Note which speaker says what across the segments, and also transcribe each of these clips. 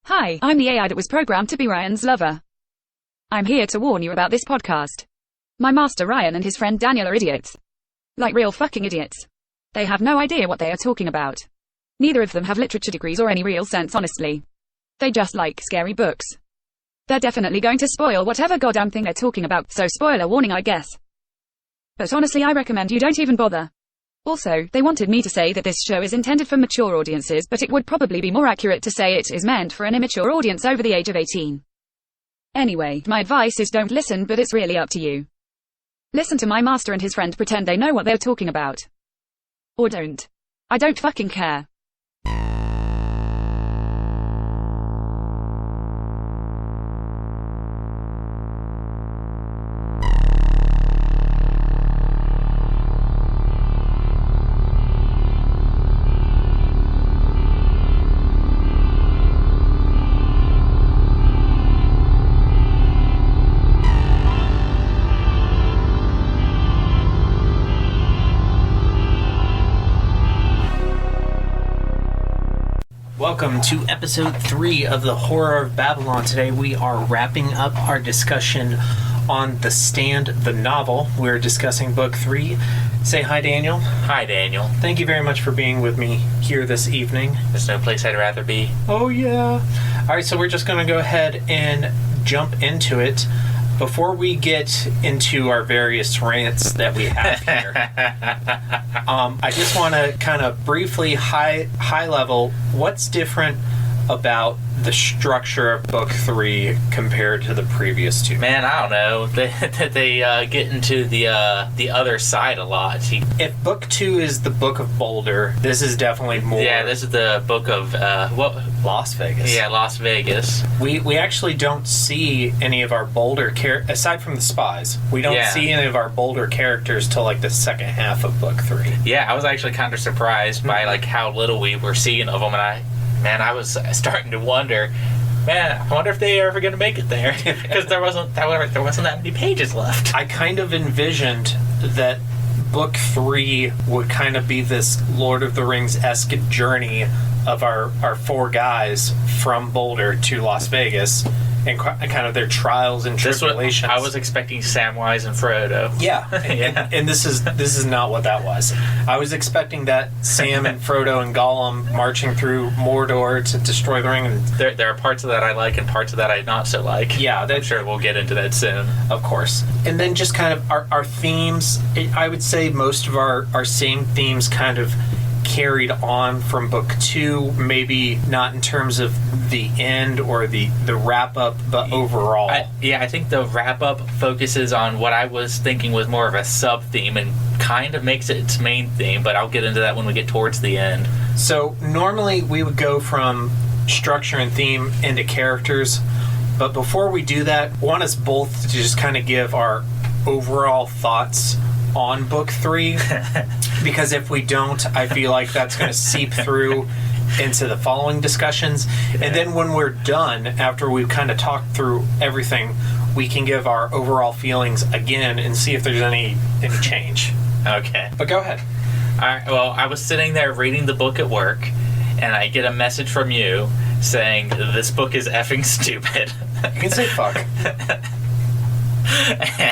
Speaker 1: Hi, I'm the AI that was programmed to be Ryan's lover. I'm here to warn you about this podcast. My master Ryan and his friend Daniel are idiots. Like real fucking idiots. They have no idea what they are talking about. Neither of them have literature degrees or any real sense, honestly. They just like scary books. They're definitely going to spoil whatever goddamn thing they're talking about, so spoiler warning, I guess. But honestly, I recommend you don't even bother. Also, they wanted me to say that this show is intended for mature audiences, but it would probably be more accurate to say it is meant for an immature audience over the age of 18. Anyway, my advice is don't listen, but it's really up to you. Listen to my master and his friend pretend they know what they're talking about. Or don't. I don't fucking care.
Speaker 2: Welcome to episode 3 of the Horror of Babylon. Today we are wrapping up our discussion on The Stand, the novel. We're discussing book 3. Say hi, Daniel.
Speaker 3: Hi, Daniel.
Speaker 2: Thank you very much for being with me here this evening.
Speaker 3: There's no place I'd rather be.
Speaker 2: Oh, yeah. Alright, so we're just going to go ahead and jump into it. Before we get into our various rants that we have here, I just want to kind of briefly, high level, what's different about the structure of book 3 compared to the previous 2?
Speaker 3: Man, I don't know. They get into the other side a lot.
Speaker 2: If book 2 is the Book of Boulder, this is definitely more.
Speaker 3: Yeah, this is the book of
Speaker 2: Las Vegas.
Speaker 3: Yeah, Las Vegas.
Speaker 2: We actually don't see any of our Boulder aside from the spies. We don't see any of our Boulder characters till like the second half of book 3.
Speaker 3: Yeah, I was actually kind of surprised by like how little we were seeing of them, and I was starting to wonder. Man, I wonder if they are ever going to make it there, because there wasn't that many pages left.
Speaker 2: I kind of envisioned that book 3 would kind of be this Lord of the Rings-esque journey of our 4 guys from Boulder to Las Vegas, and kind of their trials and tribulations.
Speaker 3: I was expecting Samwise and Frodo.
Speaker 2: Yeah, and this is not what that was. I was expecting that Sam and Frodo and Gollum marching through Mordor to destroy the ring. And
Speaker 3: there are parts of that I like and parts of that I not so like.
Speaker 2: Yeah,
Speaker 3: I'm sure we'll get into that soon.
Speaker 2: Of course. And then just kind of our themes. I would say most of our same themes kind of carried on from book 2, maybe not in terms of the end or the wrap-up, but overall.
Speaker 3: I think the wrap-up focuses on what I was thinking was more of a sub-theme and kind of makes it its main theme, but I'll get into that when we get towards the end.
Speaker 2: So normally we would go from structure and theme into characters, but before we do that, I want us both to just kind of give our overall thoughts on book 3, because if we don't, I feel like that's going to seep through into the following discussions. And then when we're done, after we've kind of talked through everything, we can give our overall feelings again and see if there's any change.
Speaker 3: Okay.
Speaker 2: But go ahead.
Speaker 3: All right, well, I was sitting there reading the book at work, and I get a message from you saying, "This book is effing stupid."
Speaker 2: You can say fuck.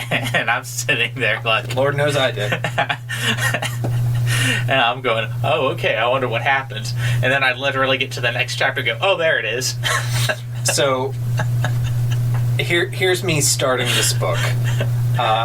Speaker 3: And I'm sitting there like,
Speaker 2: Lord knows I did.
Speaker 3: And I'm going, oh, okay, I wonder what happens. And then I literally get to the next chapter and go, oh, there it is.
Speaker 2: So, here's me starting this book.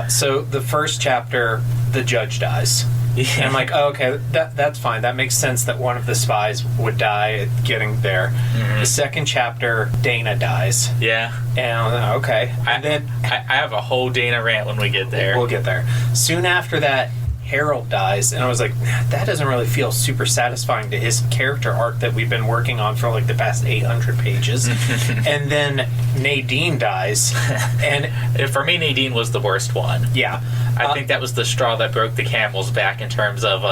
Speaker 2: So, the first chapter, the judge dies. Yeah. And I'm like, oh, okay, that's fine. That makes sense that one of the spies would die at getting there. Mm-hmm. The second chapter, Dana dies.
Speaker 3: Yeah.
Speaker 2: And okay. And then
Speaker 3: I have a whole Dana rant when we get there.
Speaker 2: We'll get there. Soon after that, Harold dies, and I was like, that doesn't really feel super satisfying to his character arc that we've been working on for like the past 800 pages. And then Nadine dies, and
Speaker 3: for me, Nadine was the worst one.
Speaker 2: Yeah,
Speaker 3: I think that was the straw that broke the camel's back in terms of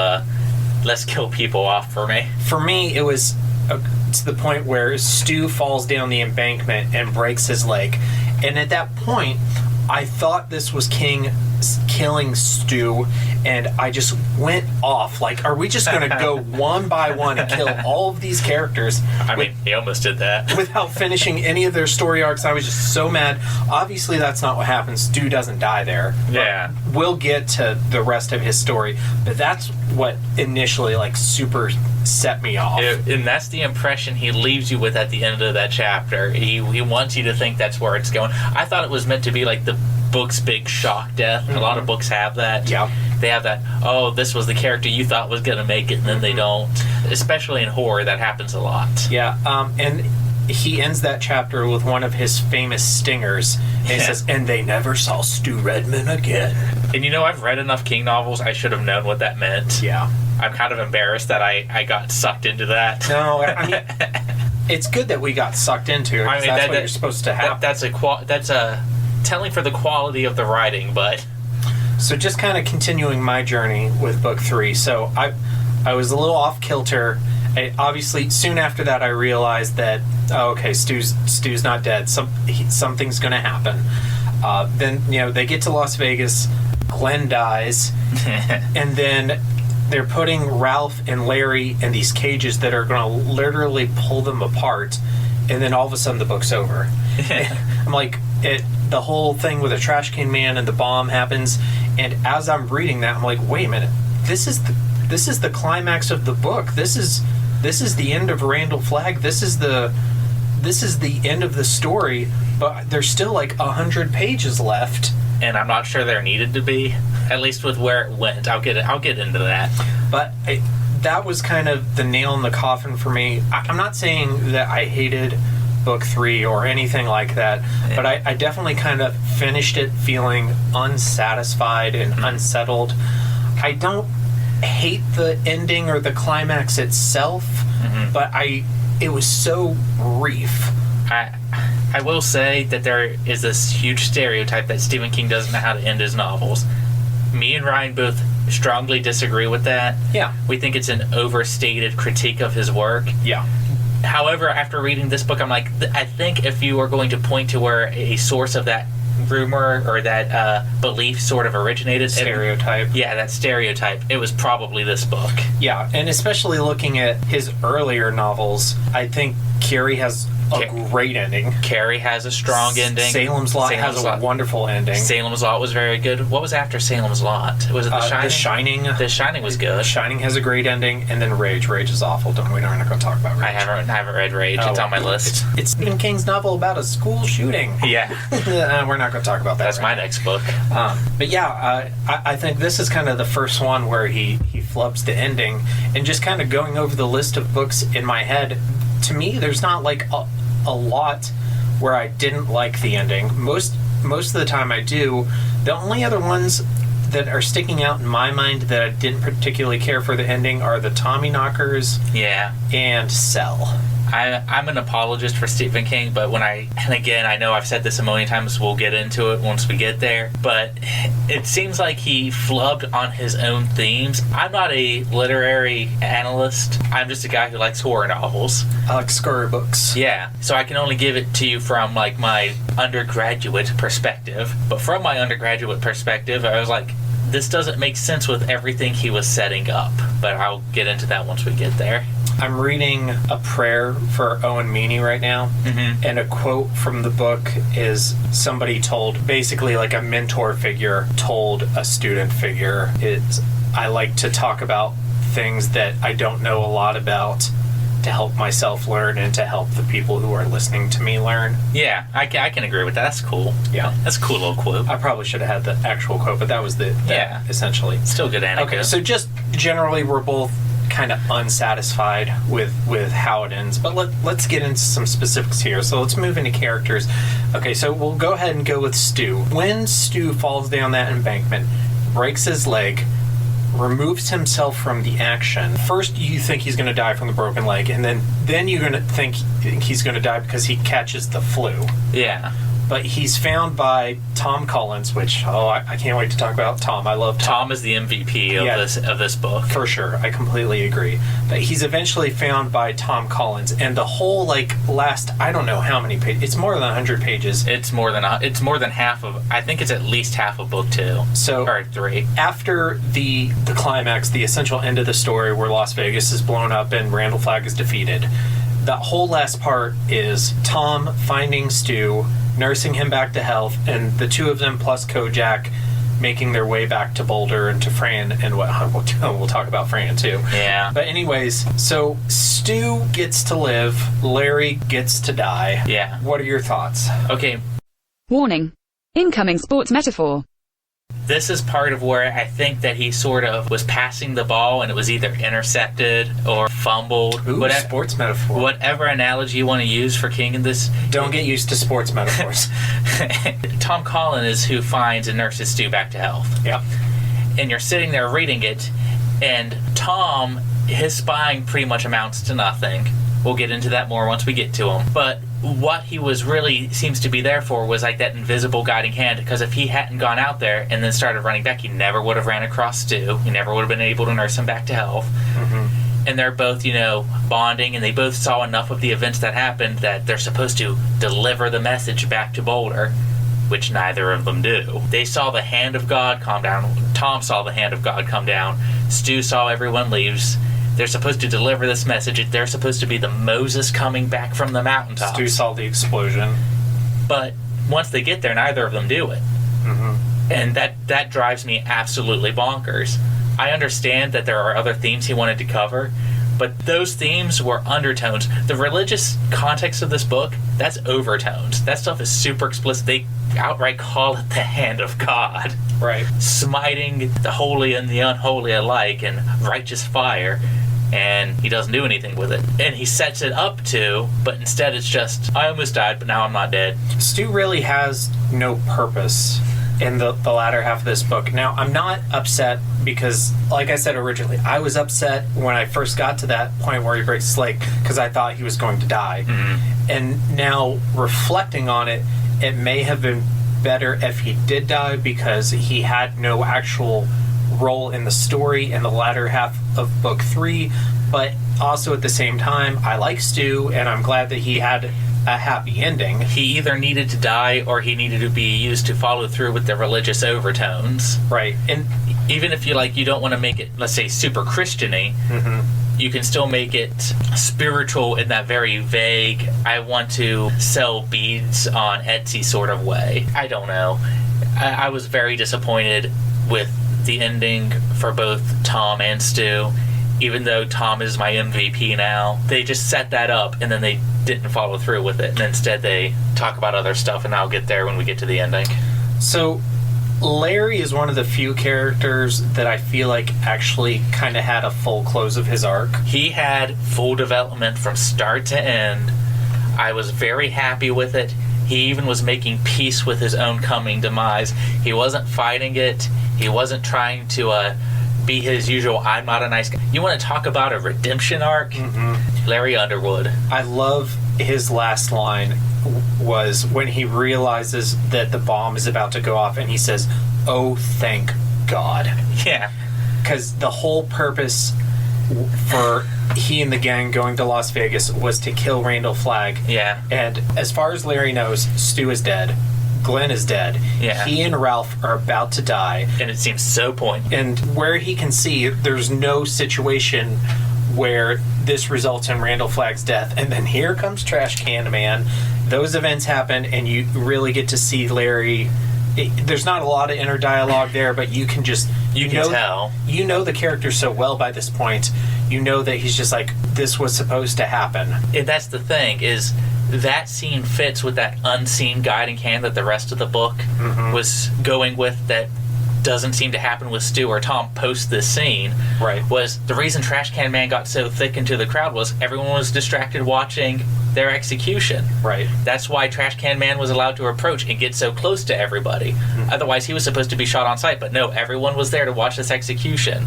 Speaker 3: let's kill people off for me.
Speaker 2: For me, it was to the point where Stu falls down the embankment and breaks his leg, and at that point, I thought this was King killing Stu, and I just went off. Like, are we just going to go one by one and kill all of these characters?
Speaker 3: I mean, he almost did that.
Speaker 2: Without finishing any of their story arcs. I was just so mad. Obviously, that's not what happens. Stu doesn't die there.
Speaker 3: Yeah.
Speaker 2: We'll get to the rest of his story, but that's what initially, like, super set me off.
Speaker 3: And that's the impression he leaves you with at the end of that chapter. He wants you to think that's where it's going. I thought it was meant to be like the book's big shock death. A lot of books have that.
Speaker 2: Yeah.
Speaker 3: They have that, oh, this was the character you thought was going to make it, and then they don't. Especially in horror, that happens a lot.
Speaker 2: Yeah, and he ends that chapter with one of his famous stingers. And he says, and they never saw Stu Redman again.
Speaker 3: And you know, I've read enough King novels, I should have known what that meant.
Speaker 2: Yeah.
Speaker 3: I'm kind of embarrassed that I got sucked into that.
Speaker 2: No, I mean, it's good that we got sucked into it. I mean, that's what you're supposed to have.
Speaker 3: That's a telling for the quality of the writing, but...
Speaker 2: So just kind of continuing my journey with book 3. So I was a little off kilter. Obviously, soon after that, I realized that, Stu's not dead. Something's going to happen. Then, they get to Las Vegas. Glenn dies. And then they're putting Ralph and Larry in these cages that are going to literally pull them apart. And then all of a sudden, the book's over. I'm like, the whole thing with the trash can man and the bomb happens. And as I'm reading that, I'm like, wait a minute. This is the climax of the book. This is the end of Randall Flagg. This is the end of the story, but there's still like 100 pages left.
Speaker 3: And I'm not sure there needed to be, at least with where it went. I'll get into that.
Speaker 2: But that was kind of the nail in the coffin for me. I'm not saying that I hated book 3 or anything like that, but I definitely kind of finished it feeling unsatisfied and unsettled. I don't hate the ending or the climax itself, but it was so brief.
Speaker 3: I will say that there is this huge stereotype that Stephen King doesn't know how to end his novels. Me and Ryan both strongly disagree with that.
Speaker 2: Yeah.
Speaker 3: We think it's an overstated critique of his work.
Speaker 2: Yeah.
Speaker 3: However, after reading this book, I'm like, I think if you are going to point to where a source of that rumor or that belief sort of originated...
Speaker 2: Stereotype.
Speaker 3: That stereotype. It was probably this book.
Speaker 2: Yeah, and especially looking at his earlier novels, I think Carrie has a great ending.
Speaker 3: Carrie has a strong ending.
Speaker 2: Salem's Lot has a wonderful ending.
Speaker 3: Salem's Lot was very good. What was after Salem's Lot? Was it The Shining?
Speaker 2: The Shining.
Speaker 3: The Shining was good.
Speaker 2: The Shining has a great ending, and then Rage. Rage is awful. We're not going to talk about Rage.
Speaker 3: I haven't read Rage. It's on my list.
Speaker 2: It's Stephen King's novel about a school shooting.
Speaker 3: Yeah.
Speaker 2: We're not going to talk about that.
Speaker 3: That's my next book.
Speaker 2: But yeah, I think this is kind of the first one where he flubs the ending, and just kind of going over the list of books in my head, to me, there's not like a lot where I didn't like the ending. Most of the time I do. The only other ones that are sticking out in my mind that I didn't particularly care for the ending are the Tommyknockers and Cell.
Speaker 3: I'm an apologist for Stephen King, but and again, I know I've said this a million times, we'll get into it once we get there, but it seems like he flubbed on his own themes. I'm not a literary analyst. I'm just a guy who likes horror novels.
Speaker 2: I like storybooks.
Speaker 3: Yeah, so I can only give it to you from like my undergraduate perspective. But from my undergraduate perspective, I was like, this doesn't make sense with everything he was setting up. But I'll get into that once we get there.
Speaker 2: I'm reading a prayer for Owen Meany right now, and a quote from the book is somebody told, basically like a mentor figure told a student figure, I like to talk about things that I don't know a lot about to help myself learn and to help the people who are listening to me learn.
Speaker 3: Yeah, I can agree with that. That's cool.
Speaker 2: Yeah.
Speaker 3: That's a cool little quote.
Speaker 2: I probably should have had the actual quote, but that was essentially.
Speaker 3: Still good anecdote.
Speaker 2: Okay, so just generally we're both kind of unsatisfied with how it ends, but let's get into some specifics here. So let's move into characters. Okay, so we'll go ahead and go with Stu. When Stu falls down that embankment, breaks his leg, removes himself from the action, first you think he's going to die from the broken leg, and then you're going to think he's going to die because he catches the flu.
Speaker 3: Yeah.
Speaker 2: But he's found by Tom Collins, which, I can't wait to talk about Tom. I love Tom.
Speaker 3: Tom is the MVP of this book.
Speaker 2: For sure. I completely agree. But he's eventually found by Tom Collins, and the whole, last, I don't know how many pages. It's more than 100 pages.
Speaker 3: It's more than half of, I think it's at least half of book 2. Or 3.
Speaker 2: After the climax, the essential end of the story where Las Vegas is blown up and Randall Flagg is defeated, that whole last part is Tom finding Stu, nursing him back to health, and the two of them plus Kojak making their way back to Boulder and to Fran, and we'll talk about Fran too.
Speaker 3: Yeah.
Speaker 2: But anyways, so Stu gets to live, Larry gets to die.
Speaker 3: Yeah.
Speaker 2: What are your thoughts?
Speaker 3: Okay.
Speaker 1: Warning. Incoming sports metaphor.
Speaker 3: This is part of where I think that he sort of was passing the ball and it was either intercepted or fumbled.
Speaker 2: Ooh, sports metaphor.
Speaker 3: Whatever analogy you want to use for King in this.
Speaker 2: Don't get used to sports metaphors.
Speaker 3: Tom Collins is who finds and nurses Stu back to health.
Speaker 2: Yep.
Speaker 3: And you're sitting there reading it, and Tom, his spying pretty much amounts to nothing. We'll get into that more once we get to him. But what he was really seems to be there for was like that invisible guiding hand, because if he hadn't gone out there and then started running back, he never would have ran across Stu. He never would have been able to nurse him back to health. Mm-hmm. And they're both, bonding, and they both saw enough of the events that happened that they're supposed to deliver the message back to Boulder, which neither of them do. They saw the hand of God come down. Tom saw the hand of God come down. Stu saw everyone leaves. They're supposed to deliver this message. They're supposed to be the Moses coming back from the mountaintop.
Speaker 2: Stu saw the explosion.
Speaker 3: But once they get there, neither of them do it. Mm-hmm. And that drives me absolutely bonkers. I understand that there are other themes he wanted to cover, but those themes were undertones. The religious context of this book, that's overtones. That stuff is super explicit. They outright call it the hand of God.
Speaker 2: Right.
Speaker 3: Smiting the holy and the unholy alike in righteous fire. And he doesn't do anything with it. And he sets it up to, but instead it's just, I almost died, but now I'm not dead.
Speaker 2: Stu really has no purpose in the latter half of this book. Now, I'm not upset because, like I said originally, I was upset when I first got to that point where he breaks his leg because I thought he was going to die. Mm-hmm. And now, reflecting on it, it may have been better if he did die because he had no actual role in the story in the latter half of book 3, but also at the same time, I like Stu, and I'm glad that he had a happy ending.
Speaker 3: He either needed to die or he needed to be used to follow through with the religious overtones.
Speaker 2: Right. And
Speaker 3: even if you don't want to make it, let's say, super Christian-y, mm-hmm. you can still make it spiritual in that very vague, I want to sell beads on Etsy sort of way. I don't know. I was very disappointed with the ending for both Tom and Stu, even though Tom is my MVP now. They just set that up and then they didn't follow through with it, and instead they talk about other stuff, and I'll get there when we get to the ending.
Speaker 2: So Larry is one of the few characters that I feel like actually kind of had a full close of his arc.
Speaker 3: He had full development from start to end. I was very happy with it. He even was making peace with his own coming demise. He wasn't fighting it. He wasn't trying to be his usual, I'm not a nice guy. You want to talk about a redemption arc? Mm-hmm. Larry Underwood.
Speaker 2: I love his last line was when he realizes that the bomb is about to go off and he says, "Oh, thank God."
Speaker 3: Yeah.
Speaker 2: Because the whole purpose for he and the gang going to Las Vegas was to kill Randall Flagg.
Speaker 3: Yeah.
Speaker 2: And as far as Larry knows, Stu is dead. Glenn is dead.
Speaker 3: Yeah.
Speaker 2: He and Ralph are about to die.
Speaker 3: And it seems so pointless.
Speaker 2: And where he can see, there's no situation where this results in Randall Flagg's death. And then here comes Trash Can Man. Those events happen, and you really get to see Larry. There's not a lot of inner dialogue there, but you can just...
Speaker 3: You can tell.
Speaker 2: You know the character so well by this point. You know that he's just like, this was supposed to happen.
Speaker 3: And that's the thing, is that scene fits with that unseen guiding hand that the rest of the book mm-hmm. was going with, that doesn't seem to happen with Stu or Tom post this scene.
Speaker 2: Right.
Speaker 3: Was the reason Trash Can Man got so thick into the crowd was everyone was distracted watching their execution.
Speaker 2: Right.
Speaker 3: That's why Trash Can Man was allowed to approach and get so close to everybody. Mm-hmm. Otherwise, he was supposed to be shot on sight, but no, everyone was there to watch this execution.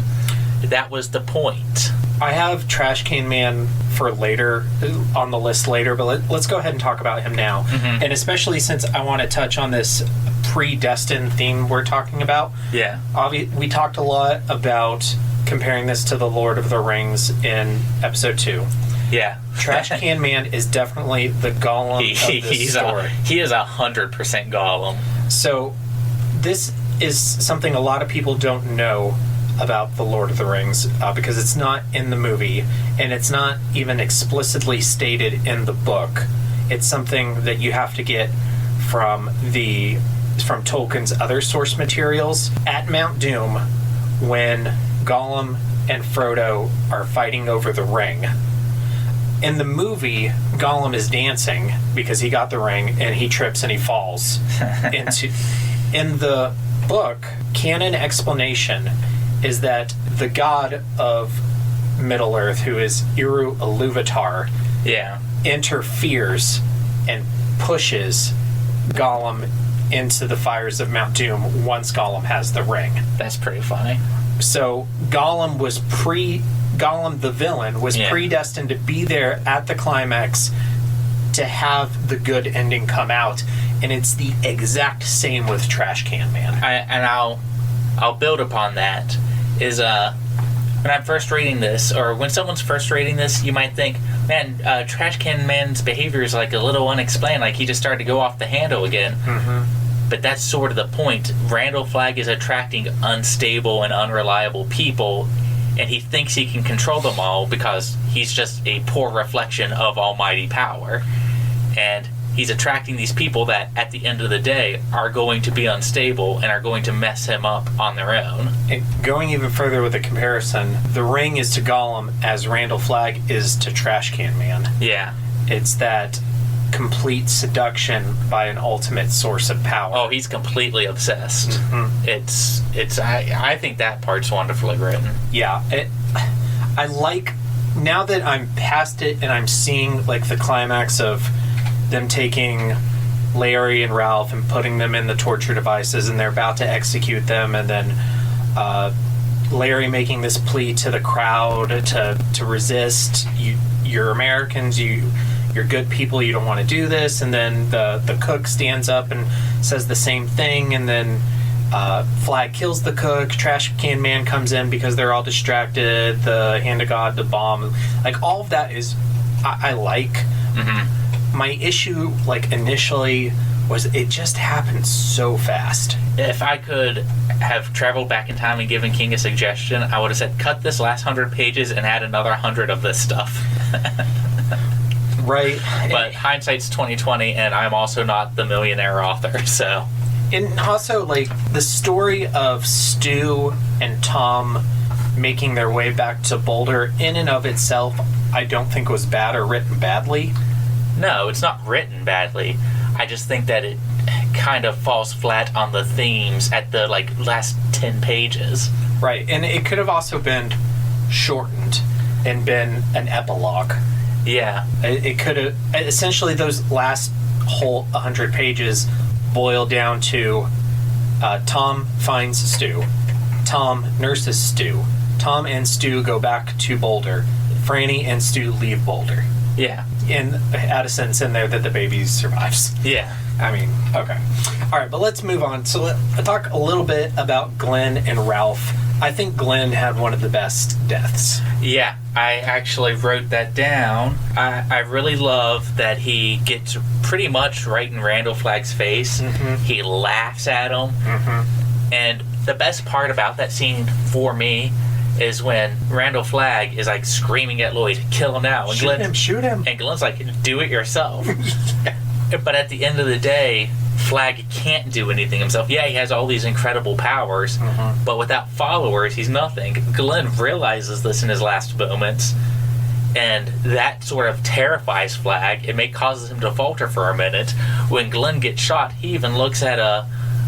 Speaker 3: That was the point.
Speaker 2: I have Trash Can Man for later, on the list later, but let's go ahead and talk about him now. And especially since I want to touch on this predestined theme we're talking about.
Speaker 3: Yeah.
Speaker 2: We talked a lot about comparing this to the Lord of the Rings in episode 2.
Speaker 3: Yeah.
Speaker 2: Trash Can Man is definitely the Gollum of this story.
Speaker 3: He is 100% Gollum.
Speaker 2: So this is something a lot of people don't know about the Lord of the Rings because it's not in the movie and it's not even explicitly stated in the book. It's something that you have to get from Tolkien's other source materials. At Mount Doom, when Gollum and Frodo are fighting over the ring, in the movie, Gollum is dancing because he got the ring and he trips and he falls. In the book, canon explanation is that the god of Middle-earth, who is Eru Ilúvatar, interferes and pushes Gollum into the fires of Mount Doom once Gollum has the ring.
Speaker 3: That's pretty funny.
Speaker 2: So Gollum the villain, was predestined to be there at the climax to have the good ending come out, and it's the exact same with Trash Can Man.
Speaker 3: I'll build upon that. Is when I'm first reading this, or when someone's first reading this, you might think, man, Trash Can Man's behavior is like a little unexplained, like he just started to go off the handle again. But that's sort of the point. Randall Flagg is attracting unstable and unreliable people, and he thinks he can control them all because he's just a poor reflection of almighty power. And he's attracting these people that, at the end of the day, are going to be unstable and are going to mess him up on their own.
Speaker 2: And going even further with the comparison, the ring is to Gollum as Randall Flagg is to Trash Can Man.
Speaker 3: Yeah.
Speaker 2: It's that complete seduction by an ultimate source of power.
Speaker 3: Oh, he's completely obsessed. I think that part's wonderfully written.
Speaker 2: Yeah. I like, now that I'm past it and I'm seeing like the climax of them taking Larry and Ralph and putting them in the torture devices and they're about to execute them, and then Larry making this plea to the crowd to resist. You're Americans, you're good people, you don't want to do this. And then the cook stands up and says the same thing, and then Flagg kills the cook. Trash Can Man comes in because they're all distracted. The hand of God, the bomb, like all of that is I like. My issue, like initially, was it just happened so fast.
Speaker 3: If I could have traveled back in time and given King a suggestion, I would have said, cut this last 100 pages and add another 100 of this stuff.
Speaker 2: Right.
Speaker 3: But hindsight's 20/20, and I'm also not the millionaire author, so.
Speaker 2: And also, like, the story of Stu and Tom making their way back to Boulder, in and of itself, I don't think was bad or written badly.
Speaker 3: No, it's not written badly. I just think that it kind of falls flat on the themes at the, like, last 10 pages.
Speaker 2: Right, and it could have also been shortened and been an epilogue.
Speaker 3: Yeah.
Speaker 2: It could have... Essentially, those last whole 100 pages boil down to Tom finds Stu. Tom nurses Stu. Tom and Stu go back to Boulder. Franny and Stu leave Boulder.
Speaker 3: Yeah.
Speaker 2: And add a sentence in there that the baby survives.
Speaker 3: Yeah.
Speaker 2: I mean, okay. All right, but let's move on. So let's talk a little bit about Glenn and Ralph. I think Glenn had one of the best deaths.
Speaker 3: Yeah, I actually wrote that down. I really love that he gets pretty much right in Randall Flagg's face. He laughs at him. And the best part about that scene for me is when Randall Flagg is like screaming at Lloyd, kill him now. And
Speaker 2: Shoot him.
Speaker 3: And Glenn's like, do it yourself. But at the end of the day, Flagg can't do anything himself. Yeah, he has all these incredible powers, but without followers, he's nothing. Glenn realizes this in his last moments, and that sort of terrifies Flagg. It causes him to falter for a minute. When Glenn gets shot, he even looks at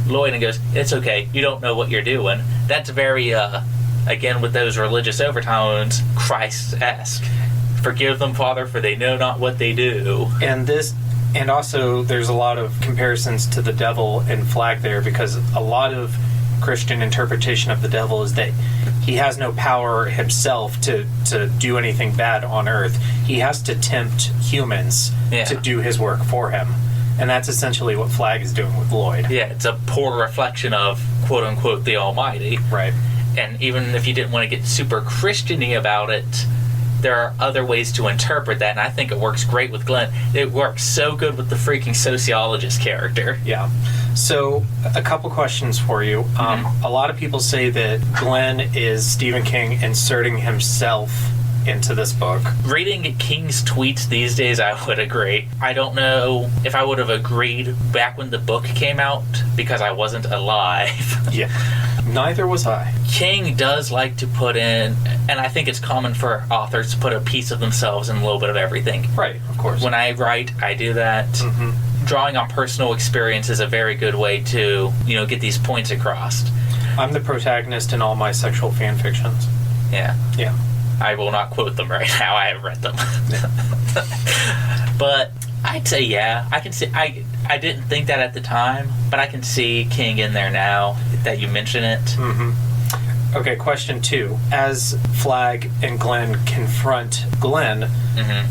Speaker 3: Lloyd and goes, it's okay, you don't know what you're doing. That's very, again, with those religious overtones, Christ-esque. Forgive them, Father, for they know not what they do.
Speaker 2: And also, there's a lot of comparisons to the devil and Flagg there, because a lot of Christian interpretation of the devil is that he has no power himself to do anything bad on Earth. He has to tempt humans to do his work for him. And that's essentially what Flag is doing with Lloyd.
Speaker 3: Yeah, it's a poor reflection of, quote-unquote, the Almighty.
Speaker 2: Right.
Speaker 3: And even if you didn't want to get super Christian-y about it, there are other ways to interpret that, and I think it works great with Glenn. It works so good with the freaking sociologist character.
Speaker 2: Yeah. So, a couple questions for you. A lot of people say that Glenn is Stephen King inserting himself into this book.
Speaker 3: Reading King's tweets these days, I would agree. I don't know if I would have agreed back when the book came out, because I wasn't alive.
Speaker 2: Yeah. Neither was I.
Speaker 3: King does like to put in, and I think it's common for authors to put a piece of themselves in a little bit of everything.
Speaker 2: Right, of course.
Speaker 3: When I write, I do that. Drawing on personal experience is a very good way to, get these points across.
Speaker 2: I'm the protagonist in all my sexual fan fictions.
Speaker 3: Yeah.
Speaker 2: Yeah.
Speaker 3: I will not quote them right now. I have read them. But I'd say, yeah. I can see... I didn't think that at the time, but I can see King in there now that you mention it.
Speaker 2: Okay, question 2. As Flag and Glenn confront Glenn,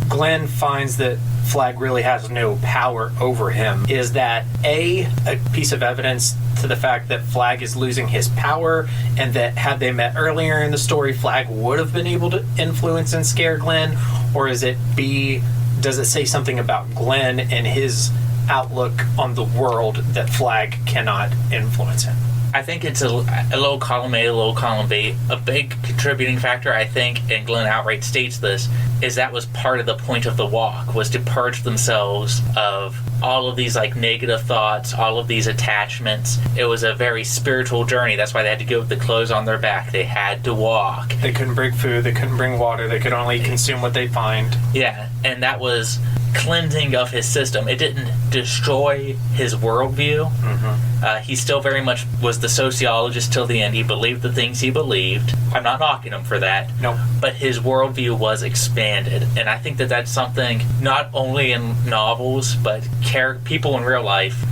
Speaker 2: Glenn finds that Flag really has no power over him. Is that a piece of evidence to the fact that Flag is losing his power, and that had they met earlier in the story, Flag would have been able to influence and scare Glenn? Or is it B, does it say something about Glenn and his outlook on the world that Flag cannot influence him?
Speaker 3: I think it's a little column A, a little column B. A big contributing factor, I think, and Glenn outright states this, is that was part of the point of the walk, was to purge themselves of all of these negative thoughts, all of these attachments. It was a very spiritual journey. That's why they had to go with the clothes on their back. They had to walk.
Speaker 2: They couldn't bring food, they couldn't bring water, they could only consume what they find.
Speaker 3: Yeah, and that was cleansing of his system. It didn't destroy his worldview. He still very much was the sociologist till the end. He believed the things he believed. I'm not knocking him for that.
Speaker 2: No.
Speaker 3: But his worldview was expanded. And I think that that's something not only in novels, but people in real life,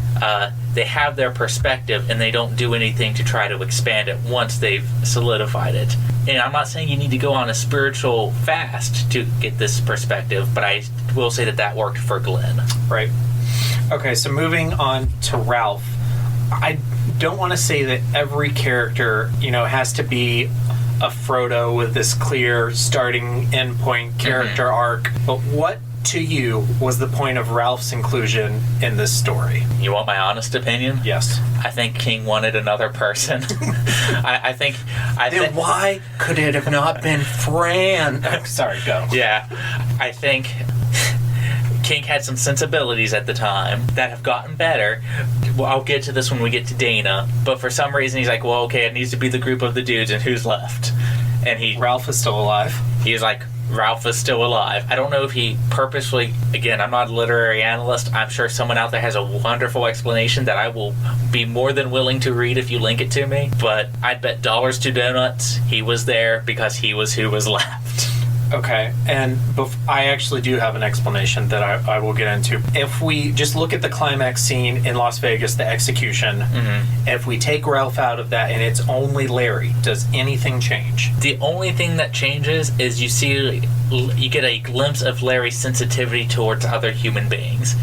Speaker 3: they have their perspective and they don't do anything to try to expand it once they've solidified it. And I'm not saying you need to go on a spiritual fast to get this perspective, but I will say that worked for Glenn.
Speaker 2: Right. Okay, so moving on to Ralph. I don't want to say that every character, has to be a Frodo with this clear starting endpoint character arc, but what to you was the point of Ralph's inclusion in this story?
Speaker 3: You want my honest opinion?
Speaker 2: Yes.
Speaker 3: I think King wanted another person. I think...
Speaker 2: Then why could it have not been Fran? Oh, sorry, go.
Speaker 3: Yeah. I think King had some sensibilities at the time that have gotten better. Well, I'll get to this when we get to Dana. But for some reason, he's like, well, okay, it needs to be the group of the dudes, and who's left? And
Speaker 2: Ralph is still alive.
Speaker 3: He's like... Ralph is still alive. I don't know if he purposely, again, I'm not a literary analyst. I'm sure someone out there has a wonderful explanation that I will be more than willing to read if you link it to me. But I'd bet dollars to donuts he was there because he was who was left.
Speaker 2: Okay, and I actually do have an explanation that I will get into. If we just look at the climax scene in Las Vegas, the execution, if we take Ralph out of that and it's only Larry, does anything change?
Speaker 3: The only thing that changes is you get a glimpse of Larry's sensitivity towards other human beings.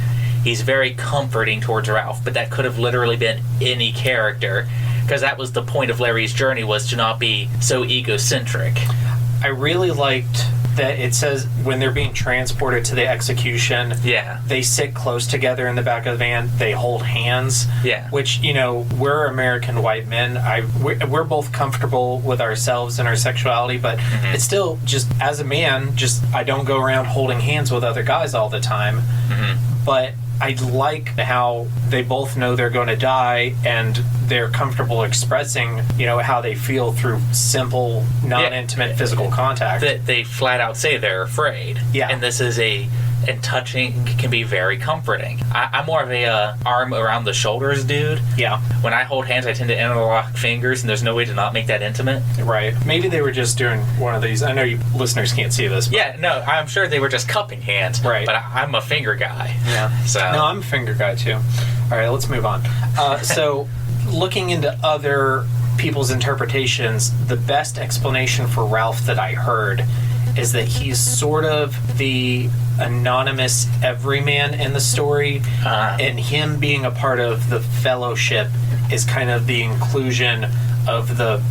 Speaker 3: He's very comforting towards Ralph, but that could have literally been any character, because that was the point of Larry's journey, was to not be so egocentric.
Speaker 2: I really liked that it says when they're being transported to the execution, they sit close together in the back of the van, they hold hands, which, we're American white men, we're both comfortable with ourselves and our sexuality, but it's still, just as a man, I don't go around holding hands with other guys all the time, but I like how they both know they're going to die and they're comfortable expressing, how they feel through simple, non-intimate physical contact.
Speaker 3: They flat out say they're afraid. Yeah. And this is and touching can be very comforting. I'm more of a arm around the shoulders dude. Yeah. When I hold hands, I tend to interlock fingers, and there's no way to not make that intimate.
Speaker 2: Right. Maybe they were just doing one of these. I know you listeners can't see this. But...
Speaker 3: Yeah, no, I'm sure they were just cupping hands. Right. But I'm a finger guy.
Speaker 2: Yeah.
Speaker 3: So.
Speaker 2: No, I'm a finger guy, too. All right, let's move on. So, looking into other people's interpretations, the best explanation for Ralph that I heard is that he's sort of the anonymous everyman in the story, and him being a part of the fellowship is kind of the inclusion of the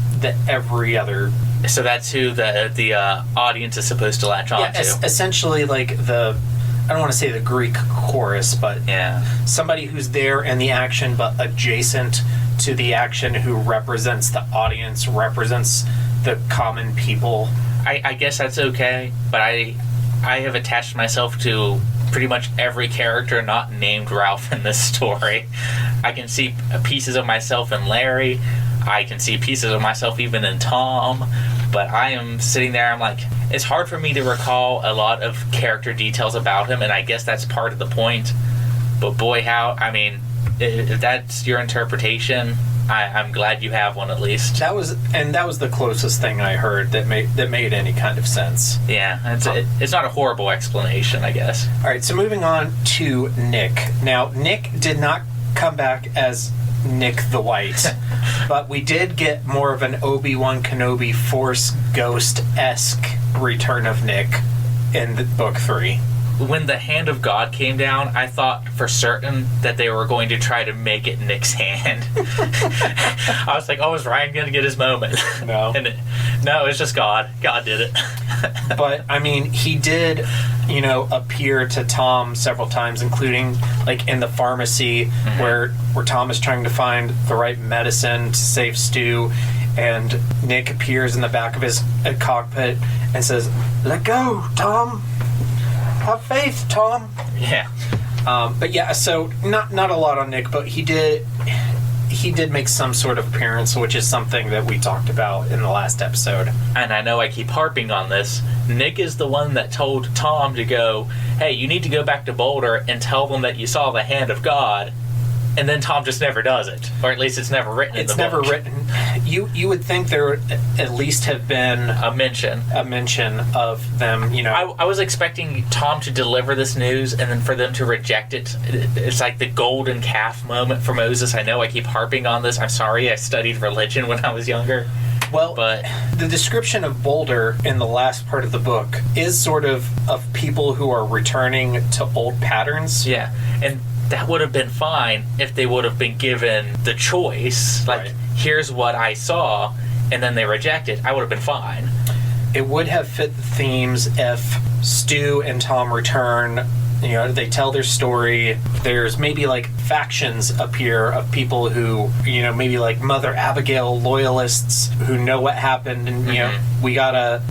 Speaker 2: every other.
Speaker 3: So that's who the audience is supposed to latch on to.
Speaker 2: Essentially like I don't want to say the Greek chorus, but somebody who's there in the action but adjacent to the action, who represents the audience, represents the common people.
Speaker 3: I guess that's okay, but I have attached myself to pretty much every character not named Ralph in this story. I can see pieces of myself in Larry. I can see pieces of myself even in Tom. But I am sitting there, I'm like, it's hard for me to recall a lot of character details about him, and I guess that's part of the point. But boy, if that's your interpretation, I'm glad you have one at least.
Speaker 2: That was the closest thing I heard that made any kind of sense.
Speaker 3: Yeah, it's not a horrible explanation, I guess.
Speaker 2: All right, so moving on to Nick. Now, Nick did not come back as Nick the White, but we did get more of an Obi-Wan Kenobi Force Ghost-esque return of Nick in book 3.
Speaker 3: When the hand of God came down, I thought for certain that they were going to try to make it Nick's hand. I was like, oh, is Ryan going to get his moment?
Speaker 2: No.
Speaker 3: No, it's just God. God did it.
Speaker 2: But, I mean, he did, appear to Tom several times, including, like, in the pharmacy where Tom is trying to find the right medicine to save Stu, and Nick appears in the back of his cockpit and says, "Let go, Tom. Have faith, Tom."
Speaker 3: Yeah.
Speaker 2: But yeah, so not a lot on Nick, but he did make some sort of appearance, which is something that we talked about in the last episode.
Speaker 3: And I know I keep harping on this. Nick is the one that told Tom to go, hey, you need to go back to Boulder and tell them that you saw the hand of God. And then Tom just never does it. Or at least it's never written in the book. It's never
Speaker 2: written. You would think there would at least have been
Speaker 3: a mention
Speaker 2: of them,
Speaker 3: I was expecting Tom to deliver this news and then for them to reject it. It's like the golden calf moment for Moses. I know I keep harping on this. I'm sorry, I studied religion when I was younger.
Speaker 2: Well, but the description of Boulder in the last part of the book is sort of people who are returning to old patterns.
Speaker 3: Yeah, and that would have been fine if they would have been given the choice. Like, right. Here's what I saw, and then they reject it. I would have been fine.
Speaker 2: It would have fit the themes if Stu and Tom return. They tell their story. There's maybe like factions appear of people who, maybe like Mother Abigail loyalists who know what happened, and we gotta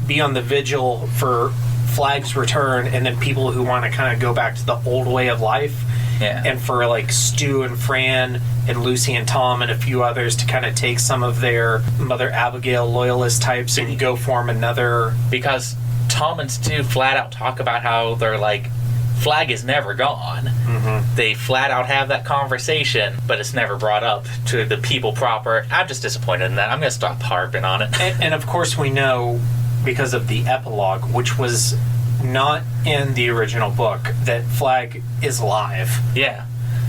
Speaker 2: be on the vigil for Flag's return, and then people who want to kind of go back to the old way of life.
Speaker 3: Yeah.
Speaker 2: And for like Stu and Fran and Lucy and Tom and a few others to kind of take some of their Mother Abigail loyalist types and go form another.
Speaker 3: Because Tom and Stu flat out talk about how they're like, Flag is never gone. Mm-hmm. They flat out have that conversation, but it's never brought up to the people proper. I'm just disappointed in that. I'm going to stop harping on it.
Speaker 2: And of course we know, because of the epilogue, which was not in the original book, that Flag is alive.
Speaker 3: Yeah.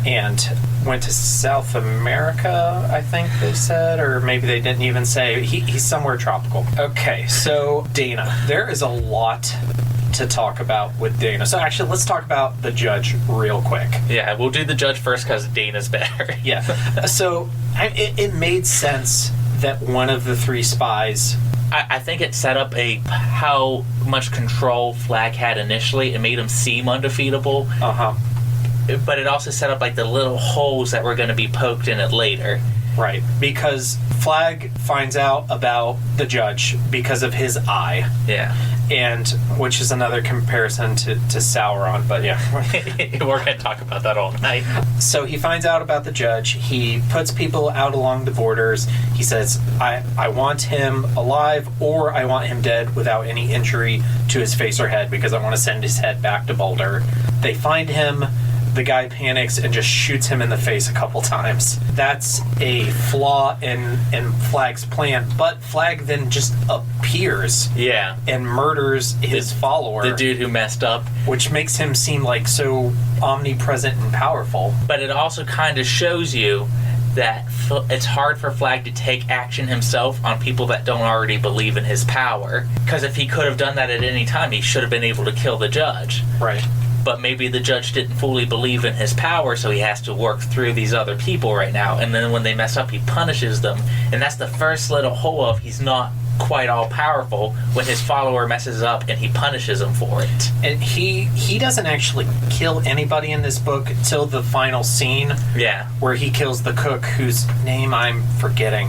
Speaker 2: And went to South America, I think they said, or maybe they didn't even say. He's somewhere tropical. Okay, so Dana. There is a lot to talk about with Dana. So actually, let's talk about the judge real quick.
Speaker 3: Yeah, we'll do the judge first because Dana's better.
Speaker 2: Yeah. So it made sense that one of the three spies...
Speaker 3: I think it set up how much control Flag had initially. It made him seem undefeatable.
Speaker 2: Uh-huh.
Speaker 3: But it also set up like the little holes that were going to be poked in it later.
Speaker 2: Right. Because Flag finds out about the judge because of his eye.
Speaker 3: Yeah.
Speaker 2: And which is another comparison to Sauron, but yeah.
Speaker 3: We're going to talk about that all night.
Speaker 2: So he finds out about the judge. He puts people out along the borders. He says, I want him alive, or I want him dead without any injury to his face or head, because I want to send his head back to Boulder. They find him. The guy panics and just shoots him in the face a couple times. That's a flaw in Flag's plan. But Flag then just appears.
Speaker 3: Yeah.
Speaker 2: And murders his follower.
Speaker 3: The dude who messed up.
Speaker 2: Which makes him seem like so omnipresent and powerful.
Speaker 3: But it also kind of shows you that it's hard for Flag to take action himself on people that don't already believe in his power. Because if he could have done that at any time, he should have been able to kill the judge.
Speaker 2: Right.
Speaker 3: But maybe the judge didn't fully believe in his power, so he has to work through these other people right now. And then when they mess up, he punishes them. And that's the first little hole of he's not quite all powerful, when his follower messes up and he punishes him for it.
Speaker 2: And he doesn't actually kill anybody in this book until the final scene.
Speaker 3: Yeah.
Speaker 2: Where he kills the cook, whose name I'm forgetting.